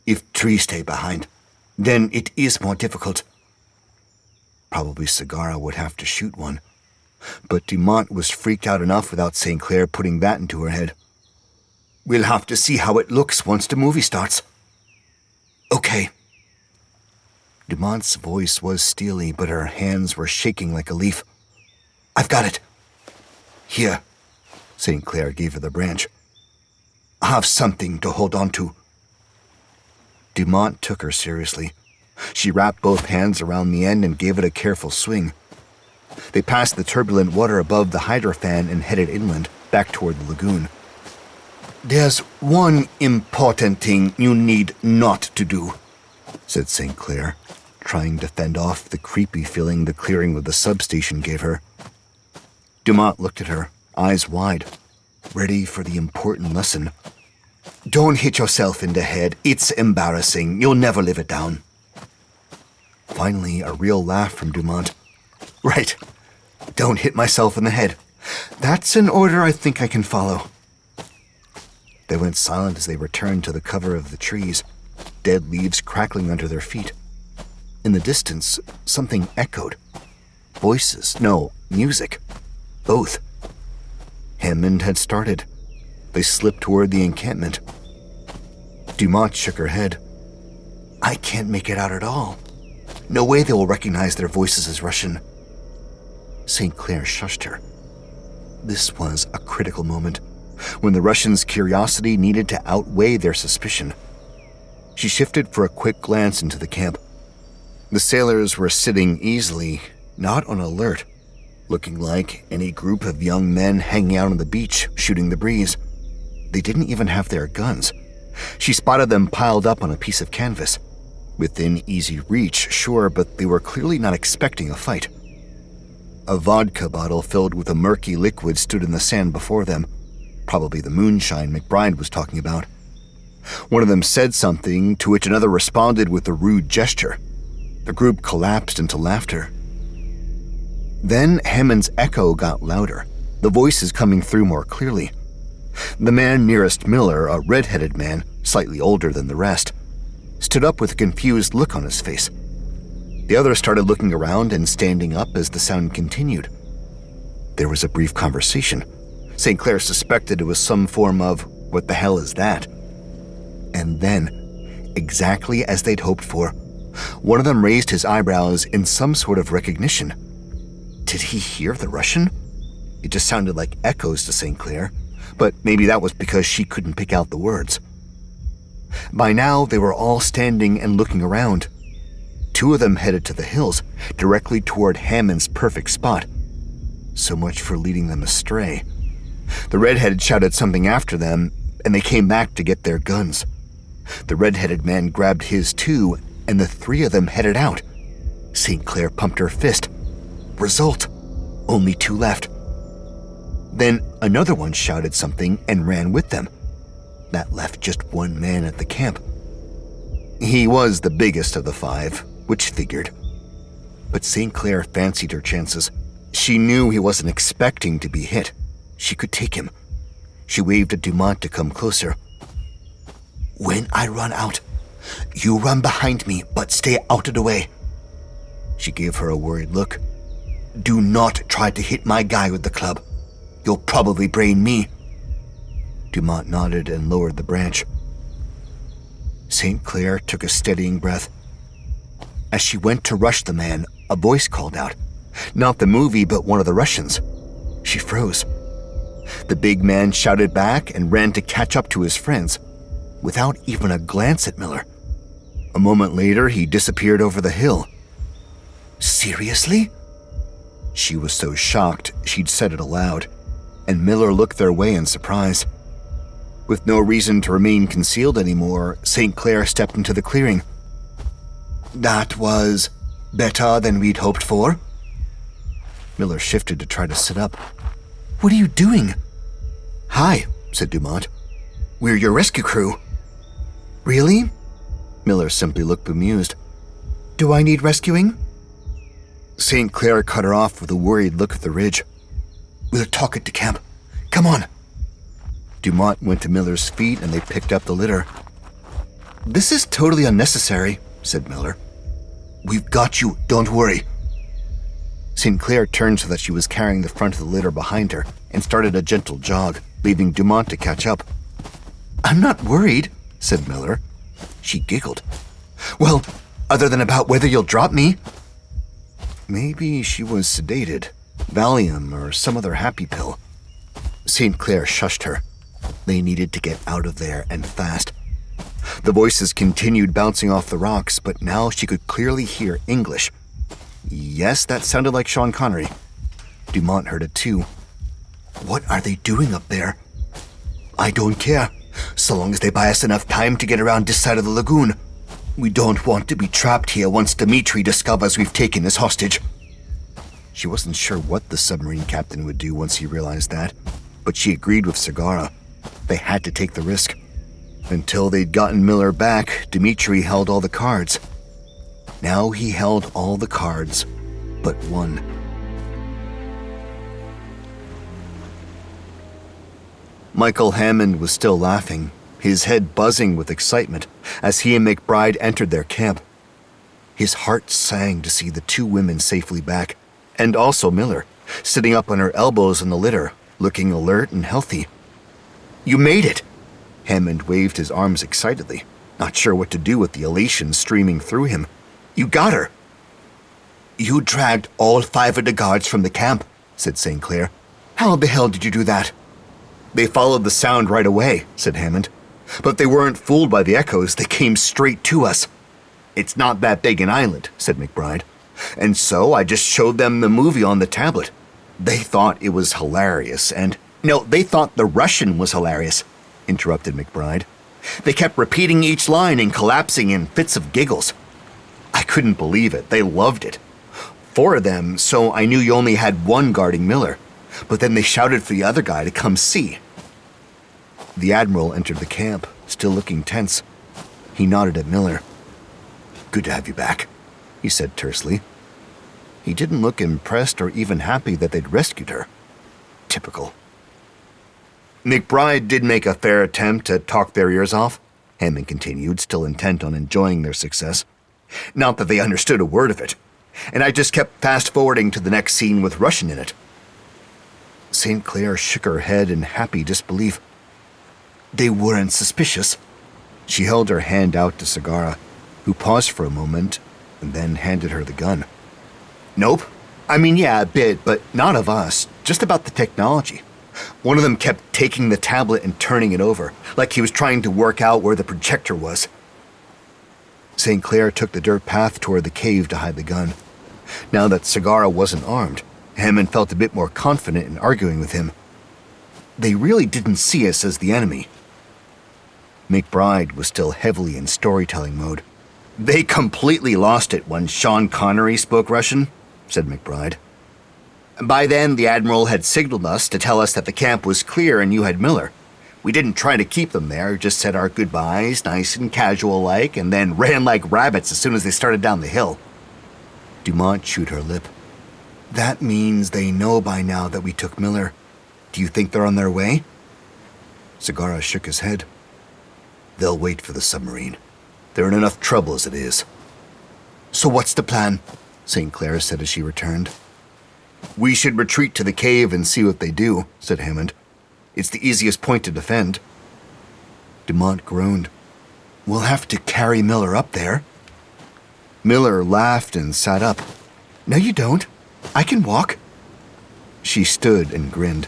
If 3 stay behind, then it is more difficult. Probably Sagara would have to shoot one. But Dumont was freaked out enough without St. Clair putting that into her head. We'll have to see how it looks once the movie starts. Okay. Dumont's voice was steely, but her hands were shaking like a leaf. I've got it. Here. St. Clair gave her the branch. Have something to hold on to. Dumont took her seriously. She wrapped both hands around the end and gave it a careful swing. They passed the turbulent water above the hydrofan and headed inland, back toward the lagoon. There's one important thing you need not to do, said St. Clair, trying to fend off the creepy feeling the clearing of the substation gave her. Dumont looked at her, eyes wide, ready for the important lesson. Don't hit yourself in the head. It's embarrassing. You'll never live it down. Finally, a real laugh from Dumont. Right. Don't hit myself in the head. That's an order I think I can follow. They went silent as they returned to the cover of the trees, dead leaves crackling under their feet. In the distance, something echoed. Voices. No, music. Both. Hammond had started. They slipped toward the encampment. Dumont shook her head. I can't make it out at all. No way they will recognize their voices as Russian. St. Clair shushed her. This was a critical moment, when the Russians' curiosity needed to outweigh their suspicion. She shifted for a quick glance into the camp. The sailors were sitting easily, not on alert, looking like any group of young men hanging out on the beach, shooting the breeze. They didn't even have their guns. She spotted them piled up on a piece of canvas. Within easy reach, sure, but they were clearly not expecting a fight. A vodka bottle filled with a murky liquid stood in the sand before them, probably the moonshine McBride was talking about. One of them said something, to which another responded with a rude gesture. The group collapsed into laughter. Then Hammond's echo got louder, the voices coming through more clearly. The man nearest Miller, a red-headed man, slightly older than the rest, stood up with a confused look on his face. The others started looking around and standing up as the sound continued. There was a brief conversation. St. Clair suspected it was some form of, "What the hell is that?" And then, exactly as they'd hoped for, one of them raised his eyebrows in some sort of recognition. Did he hear the Russian? It just sounded like echoes to St. Clair, but maybe that was because she couldn't pick out the words. By now, they were all standing and looking around. Two of them headed to the hills, directly toward Hammond's perfect spot. So much for leading them astray. The redhead shouted something after them, and they came back to get their guns. The red-headed man grabbed his too, and the three of them headed out. St. Clair pumped her fist. Result: only two left. Then another one shouted something and ran with them. That left just one man at the camp. He was the biggest of the five, which figured. But St. Clair fancied her chances. She knew he wasn't expecting to be hit. She could take him. She waved at Dumont to come closer. "When I run out, you run behind me, but stay out of the way." She gave her a worried look. "Do not try to hit my guy with the club. You'll probably brain me." Dumont nodded and lowered the branch. St. Clair took a steadying breath. As she went to rush the man, a voice called out. Not the movie, but one of the Russians. She froze. The big man shouted back and ran to catch up to his friends, without even a glance at Miller. A moment later, he disappeared over the hill. "Seriously?" She was so shocked she'd said it aloud, and Miller looked their way in surprise. With no reason to remain concealed anymore, St. Clair stepped into the clearing. "That was better than we'd hoped for." Miller shifted to try to sit up. "What are you doing?" "Hi," said Dumont. "We're your rescue crew." "Really?" Miller simply looked bemused. "Do I need rescuing?" St. Clair cut her off with a worried look at the ridge. "We'll talk at the camp. Come on." Dumont went to Miller's feet and they picked up the litter. "This is totally unnecessary," said Miller. "We've got you, don't worry." St. Clair turned so that she was carrying the front of the litter behind her and started a gentle jog, leaving Dumont to catch up. "I'm not worried," said Miller. She giggled. "Well, other than about whether you'll drop me." Maybe she was sedated, Valium or some other happy pill. St. Clair shushed her. They needed to get out of there, and fast. The voices continued bouncing off the rocks, but now she could clearly hear English. Yes, that sounded like Sean Connery. Dumont heard it too. "What are they doing up there?" "I don't care, so long as they buy us enough time to get around this side of the lagoon. We don't want to be trapped here once Dmitri discovers we've taken his hostage." She wasn't sure what the submarine captain would do once he realized that, but she agreed with Segara. They had to take the risk. Until they'd gotten Miller back, Dmitri held all the cards. Now he held all the cards, but one. Michael Hammond was still laughing, his head buzzing with excitement, as he and McBride entered their camp. His heart sang to see the two women safely back, and also Miller, sitting up on her elbows in the litter, looking alert and healthy. "You made it!" Hammond waved his arms excitedly. not sure what to do with the elation streaming through him. "You got her!" "You dragged all 5 of the guards from the camp," said St. Clair. "How the hell did you do that?" "They followed the sound right away," said Hammond. "But they weren't fooled by the echoes. They came straight to us." "It's not that big an island," said McBride. "And so I just showed them the movie on the tablet. They thought it was hilarious, and—" "No, they thought the Russian was hilarious," interrupted McBride. "They kept repeating each line and collapsing in fits of giggles. I couldn't believe it. They loved it. 4 of them, so I knew you only had 1 guarding Miller. But then they shouted for the other guy to come see." The Admiral entered the camp, still looking tense. He nodded at Miller. "Good to have you back," he said tersely. He didn't look impressed or even happy that they'd rescued her. Typical. "McBride did make a fair attempt to talk their ears off," Hammond continued, still intent on enjoying their success. "Not that they understood a word of it. And I just kept fast-forwarding to the next scene with Russian in it." St. Clair shook her head in happy disbelief. "They weren't suspicious?" She held her hand out to Sagara, who paused for a moment and then handed her the gun. "Nope. I mean, yeah, a bit, but not of us. Just about the technology. One of them kept taking the tablet and turning it over, like he was trying to work out where the projector was." St. Clair took the dirt path toward the cave to hide the gun. Now that Sagara wasn't armed, Hammond felt a bit more confident in arguing with him. They really didn't see us as the enemy. McBride was still heavily in storytelling mode. "They completely lost it when Sean Connery spoke Russian," said McBride. "By then, the Admiral had signaled us to tell us that the camp was clear and you had Miller. We didn't try to keep them there, just said our goodbyes, nice and casual-like, and then ran like rabbits as soon as they started down the hill." Dumont chewed her lip. "That means they know by now that we took Miller. Do you think they're on their way?" Sagara shook his head. "They'll wait for the submarine. They're in enough trouble as it is." "So what's the plan?" St. Clair said as she returned. "We should retreat to the cave and see what they do," said Hammond. "It's the easiest point to defend." Dumont groaned. "We'll have to carry Miller up there." Miller laughed and sat up. "No, you don't. I can walk." She stood and grinned.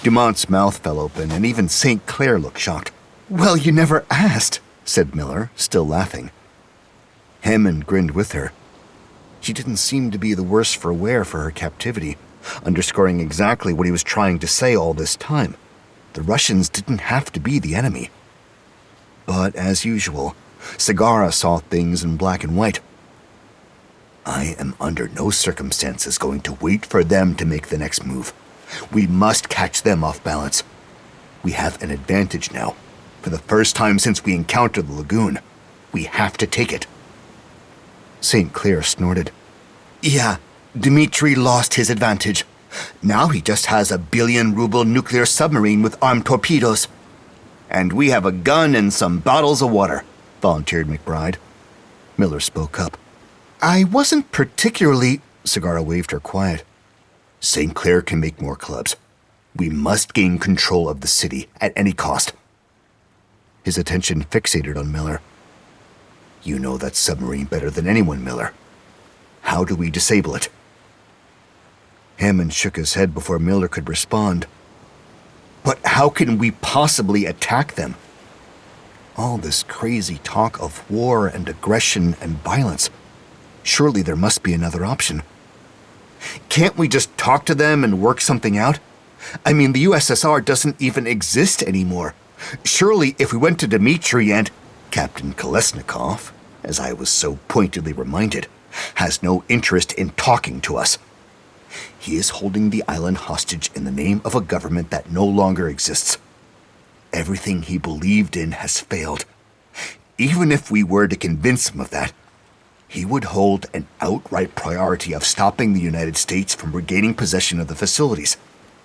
Dumont's mouth fell open, and even St. Clair looked shocked. "Well, you never asked," said Miller, still laughing. Hammond grinned with her. She didn't seem to be the worse for wear for her captivity, underscoring exactly what he was trying to say all this time. The Russians didn't have to be the enemy. But, as usual, Sagara saw things in black and white. "I am under no circumstances going to wait for them to make the next move. We must catch them off balance. We have an advantage now. For the first time since we encountered the lagoon. We have to take it." St. Clair snorted. "Yeah, Dmitri lost his advantage. Now he just has a 1 billion-ruble nuclear submarine with armed torpedoes." "And we have a gun and some bottles of water," volunteered McBride. Miller spoke up. "I wasn't particularly—" Sagara waved her quiet. "St. Clair can make more clubs. We must gain control of the city at any cost." His attention fixated on Miller. "You know that submarine better than anyone, Miller. How do we disable it?" Hammond shook his head before Miller could respond. "But how can we possibly attack them? All this crazy talk of war and aggression and violence. Surely there must be another option. Can't we just talk to them and work something out? I mean, the USSR doesn't even exist anymore. Surely if we went to Dmitri and— Captain Kolesnikov, as I was so pointedly reminded, has no interest in talking to us. He is holding the island hostage in the name of a government that no longer exists. Everything he believed in has failed. Even if we were to convince him of that, he would hold an outright priority of stopping the United States from regaining possession of the facilities.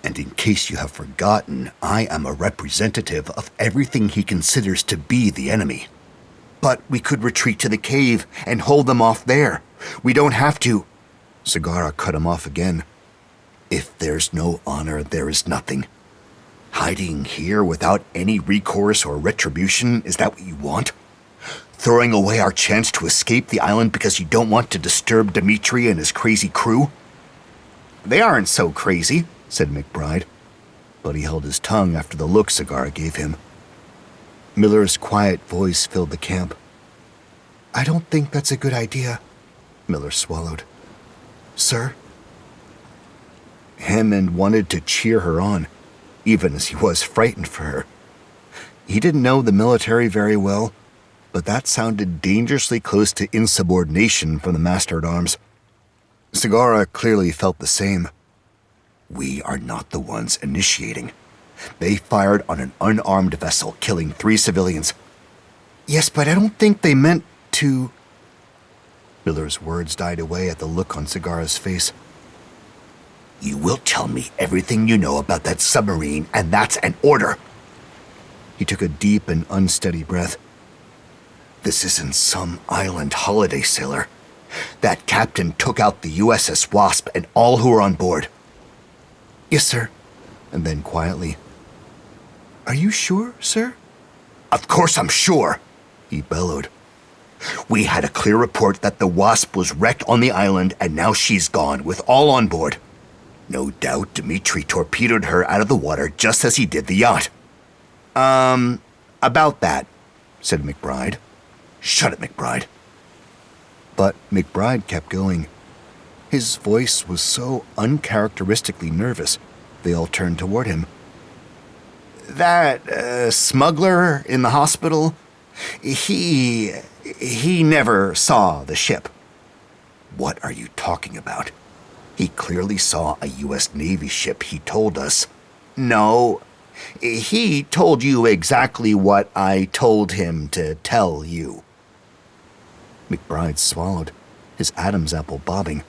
And in case you have forgotten, I am a representative of everything he considers to be the enemy. But we could retreat to the cave and hold them off there. We don't have to—" Sagara cut him off again. "If there's no honor, there is nothing. Hiding here without any recourse or retribution, is that what you want? throwing away our chance to escape the island because you don't want to disturb Dmitri and his crazy crew? They aren't so crazy, said McBride, but he held his tongue after the look Segarra gave him. Miller's quiet voice filled the camp. I don't think that's a good idea, Miller swallowed. Sir? Hammond wanted to cheer her on, even as he was frightened for her. He didn't know the military very well, but that sounded dangerously close to insubordination from the master-at-arms. Segarra clearly felt the same. We are not the ones initiating. They fired on an unarmed vessel, killing 3 civilians. Yes, but I don't think they meant to... Miller's words died away at the look on Segarra's face. You will tell me everything you know about that submarine, and that's an order. He took a deep and unsteady breath. This isn't some island holiday sailor. That captain took out the USS Wasp and all who were on board. Yes, sir. And then quietly. Are you sure, sir? Of course I'm sure, he bellowed. We had a clear report that the Wasp was wrecked on the island and now she's gone with all on board. No doubt Dmitri torpedoed her out of the water just as he did the yacht. About that, said McBride. Shut it, McBride. But McBride kept going. His voice was so uncharacteristically nervous, they all turned toward him. That smuggler in the hospital, he never saw the ship. What are you talking about? He clearly saw a U.S. Navy ship, he told us. No, he told you exactly what I told him to tell you. McBride swallowed, his Adam's apple bobbing.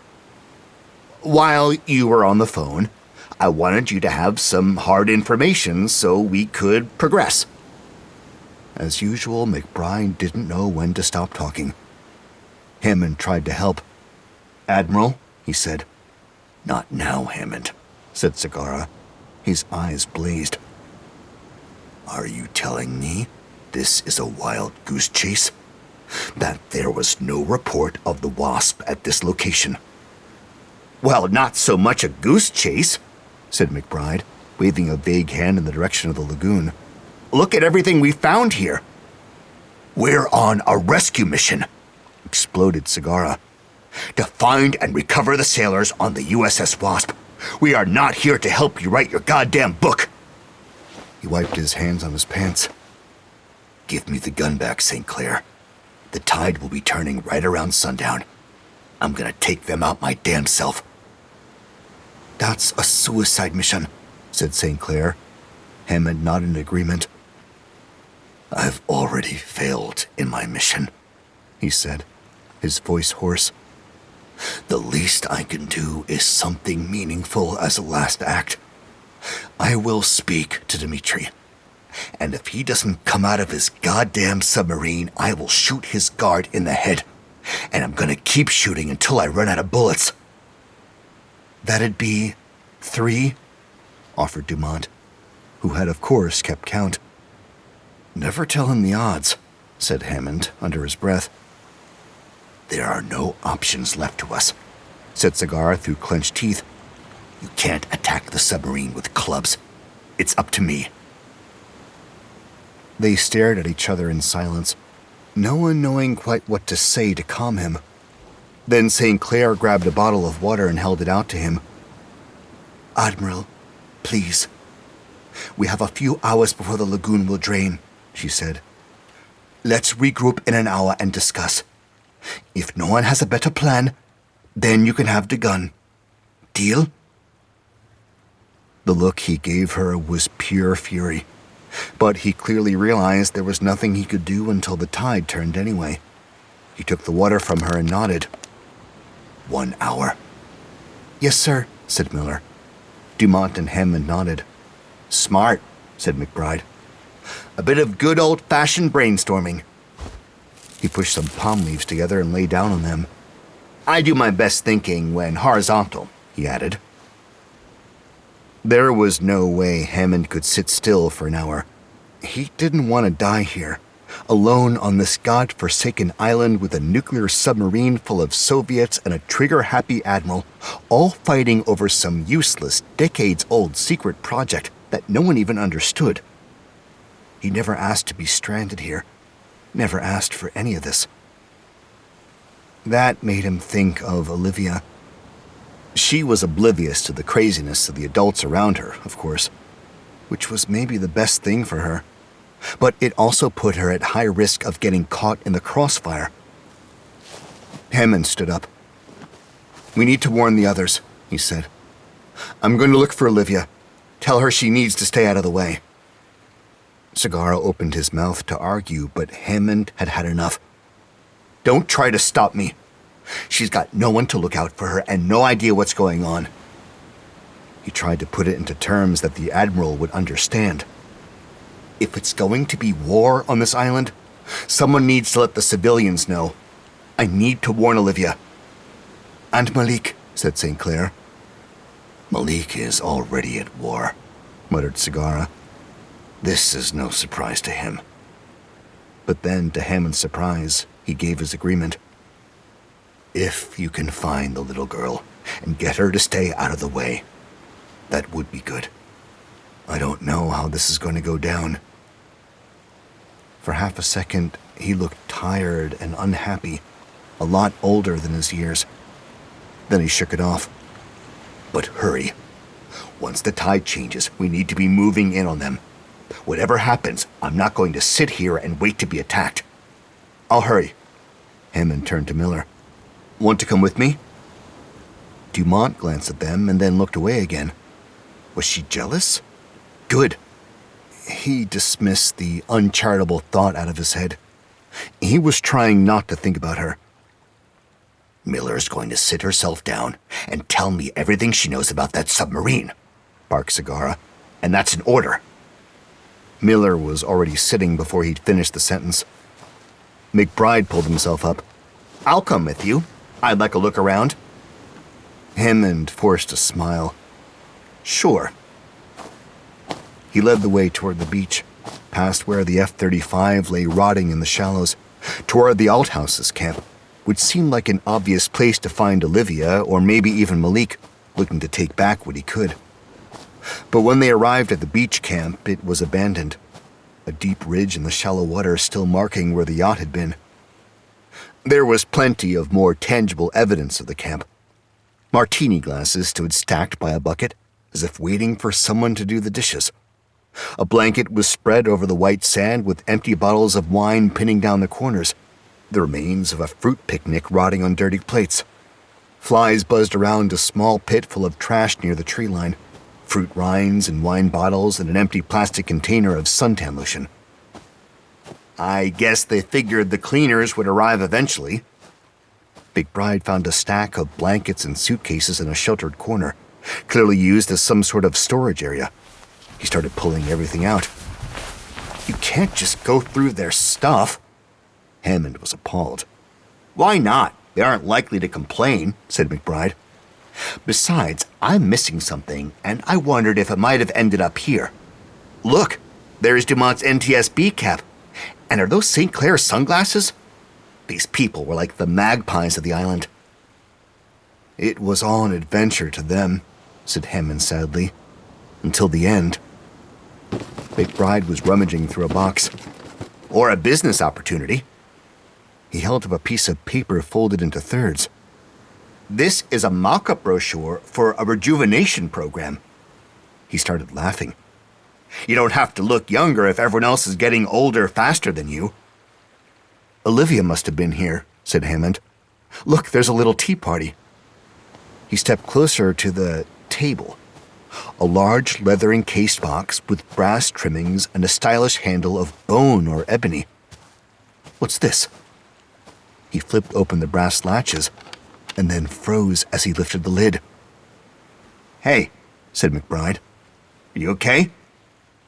While you were on the phone, I wanted you to have some hard information so we could progress. As usual, McBride didn't know when to stop talking. Hammond tried to help. Admiral, he said. Not now, Hammond, said Segarra. His eyes blazed. Are you telling me this is a wild goose chase? That there was no report of the Wasp at this location? Well, not so much a goose chase, said McBride, waving a vague hand in the direction of the lagoon. Look at everything we found here. We're on a rescue mission, exploded Segarra. To find and recover the sailors on the USS Wasp. We are not here to help you write your goddamn book. He wiped his hands on his pants. Give me the gun back, St. Clair. The tide will be turning right around sundown. I'm gonna take them out my damn self. That's a suicide mission, said St. Clair. Hammond nodded in agreement. I've already failed in my mission, he said, his voice hoarse. The least I can do is something meaningful as a last act. I will speak to Dmitri, and if he doesn't come out of his goddamn submarine, I will shoot his guard in the head, and I'm gonna keep shooting until I run out of bullets. That'd be 3, offered Dumont, who had of course kept count. Never tell him the odds, said Hammond under his breath. There are no options left to us, said Segarra through clenched teeth. You can't attack the submarine with clubs. It's up to me. They stared at each other in silence, no one knowing quite what to say to calm him. Then St. Clair grabbed a bottle of water and held it out to him. Admiral, please. We have a few hours before the lagoon will drain, she said. Let's regroup in an hour and discuss. If no one has a better plan, then you can have the gun. Deal? The look he gave her was pure fury, but he clearly realized there was nothing he could do until the tide turned anyway. He took the water from her and nodded. 1 hour. Yes, sir, said Miller. Dumont and Hammond nodded. Smart, said McBride. A bit of good old-fashioned brainstorming. He pushed some palm leaves together and lay down on them. I do my best thinking when horizontal, he added. There was no way Hammond could sit still for an hour. He didn't want to die here, Alone on this god-forsaken island with a nuclear submarine full of Soviets and a trigger-happy admiral, all fighting over some useless, decades-old secret project that no one even understood. He never asked to be stranded here, never asked for any of this. That made him think of Olivia. She was oblivious to the craziness of the adults around her, of course, which was maybe the best thing for her. But it also put her at high risk of getting caught in the crossfire. Hammond stood up. "We need to warn the others," he said. "I'm going to look for Olivia. Tell her she needs to stay out of the way." Segara opened his mouth to argue, but Hammond had had enough. "Don't try to stop me. She's got no one to look out for her and no idea what's going on." He tried to put it into terms that the Admiral would understand. "If it's going to be war on this island, someone needs to let the civilians know. I need to warn Olivia." "And Malik," said St. Clair. "Malik is already at war," muttered Segara. This is no surprise to him. But then, to Hammond's surprise, he gave his agreement. "If you can find the little girl and get her to stay out of the way, that would be good. I don't know how this is going to go down." For half a second, he looked tired and unhappy, a lot older than his years. Then he shook it off. "But hurry. Once the tide changes, we need to be moving in on them. Whatever happens, I'm not going to sit here and wait to be attacked." "I'll hurry." Hammond turned to Miller. "Want to come with me?" Dumont glanced at them and then looked away again. Was she jealous? Good. He dismissed the uncharitable thought out of his head. He was trying not to think about her. "Miller's going to sit herself down and tell me everything she knows about that submarine," barked Segara, "and that's an order." Miller was already sitting before he'd finished the sentence. McBride pulled himself up. "I'll come with you. I'd like a look around." Hammond forced a smile. "Sure." He led the way toward the beach, past where the F-35 lay rotting in the shallows, toward the Althouse's camp, which seemed like an obvious place to find Olivia or maybe even Malik, looking to take back what he could. But when they arrived at the beach camp, it was abandoned, a deep ridge in the shallow water still marking where the yacht had been. There was plenty of more tangible evidence of the camp. Martini glasses stood stacked by a bucket, as if waiting for someone to do the dishes. A blanket was spread over the white sand with empty bottles of wine pinning down the corners, the remains of a fruit picnic rotting on dirty plates. Flies buzzed around a small pit full of trash near the tree line, fruit rinds and wine bottles and an empty plastic container of suntan lotion. "I guess they figured the cleaners would arrive eventually." McBride found a stack of blankets and suitcases in a sheltered corner, clearly used as some sort of storage area. He started pulling everything out. "You can't just go through their stuff." Hammond was appalled. "Why not? They aren't likely to complain," said McBride. "Besides, I'm missing something, and I wondered if it might have ended up here. Look, there's Dumont's NTSB cap. And are those St. Clair sunglasses? These people were like the magpies of the island." "It was all an adventure to them," said Hammond sadly. "Until the end." McBride was rummaging through a box. "Or a business opportunity." He held up a piece of paper folded into thirds. "This is a mock-up brochure for a rejuvenation program." He started laughing. "You don't have to look younger if everyone else is getting older faster than you." "Olivia must have been here," said Hammond. "Look, there's a little tea party." He stepped closer to the table. A large leather-encased box with brass trimmings and a stylish handle of bone or ebony. "What's this?" He flipped open the brass latches and then froze as he lifted the lid. "Hey," said McBride. "Are you okay?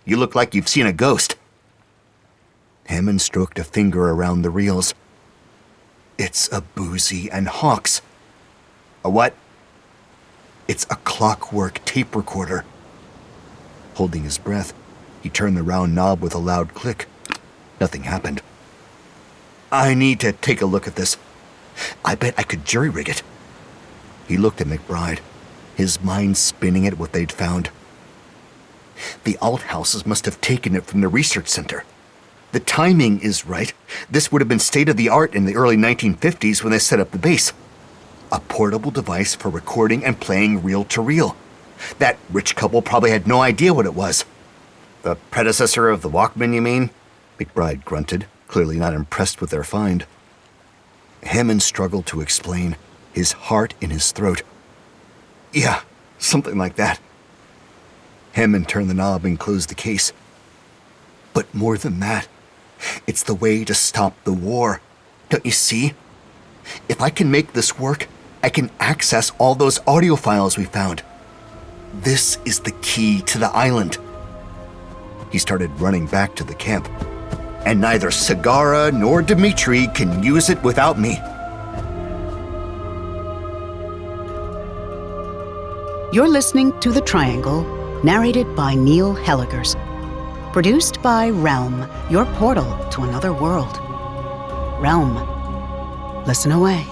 You look like you've seen a ghost." Hammond stroked a finger around the reels. "It's a Boozy and Hawks." "A what?" "It's a clockwork tape recorder." Holding his breath, he turned the round knob with a loud click. Nothing happened. I need to take a look at this. I bet I could jury-rig it. He looked at McBride, his mind spinning at what they'd found. The Althouses must have taken it from the research center. The timing is right. This would have been state-of-the-art in the early 1950s when they set up the base. A portable device for recording and playing reel-to-reel. That rich couple probably had no idea what it was. The predecessor of the Walkman, you mean? McBride grunted, clearly not impressed with their find. Hammond struggled to explain, his heart in his throat. Yeah, something like that. Hammond turned the knob and closed the case. But more than that, it's the way to stop the war. Don't you see? If I can make this work, I can access all those audio files we found. This is the key to the island. He started running back to the camp. And neither Sagara nor Dimitri can use it without me. You're listening to The Triangle, narrated by Neil Helligers. Produced by Realm, your portal to another world. Realm. Listen away.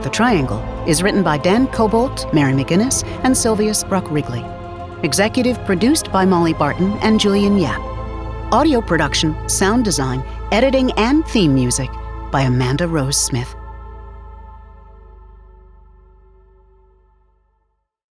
The Triangle is written by Dan Kobolt, Mary McGinnis, and Sylvia Spruck Wrigley. Executive produced by Molly Barton and Julian Yap. Audio production, sound design, editing, and theme music by Amanda Rose Smith.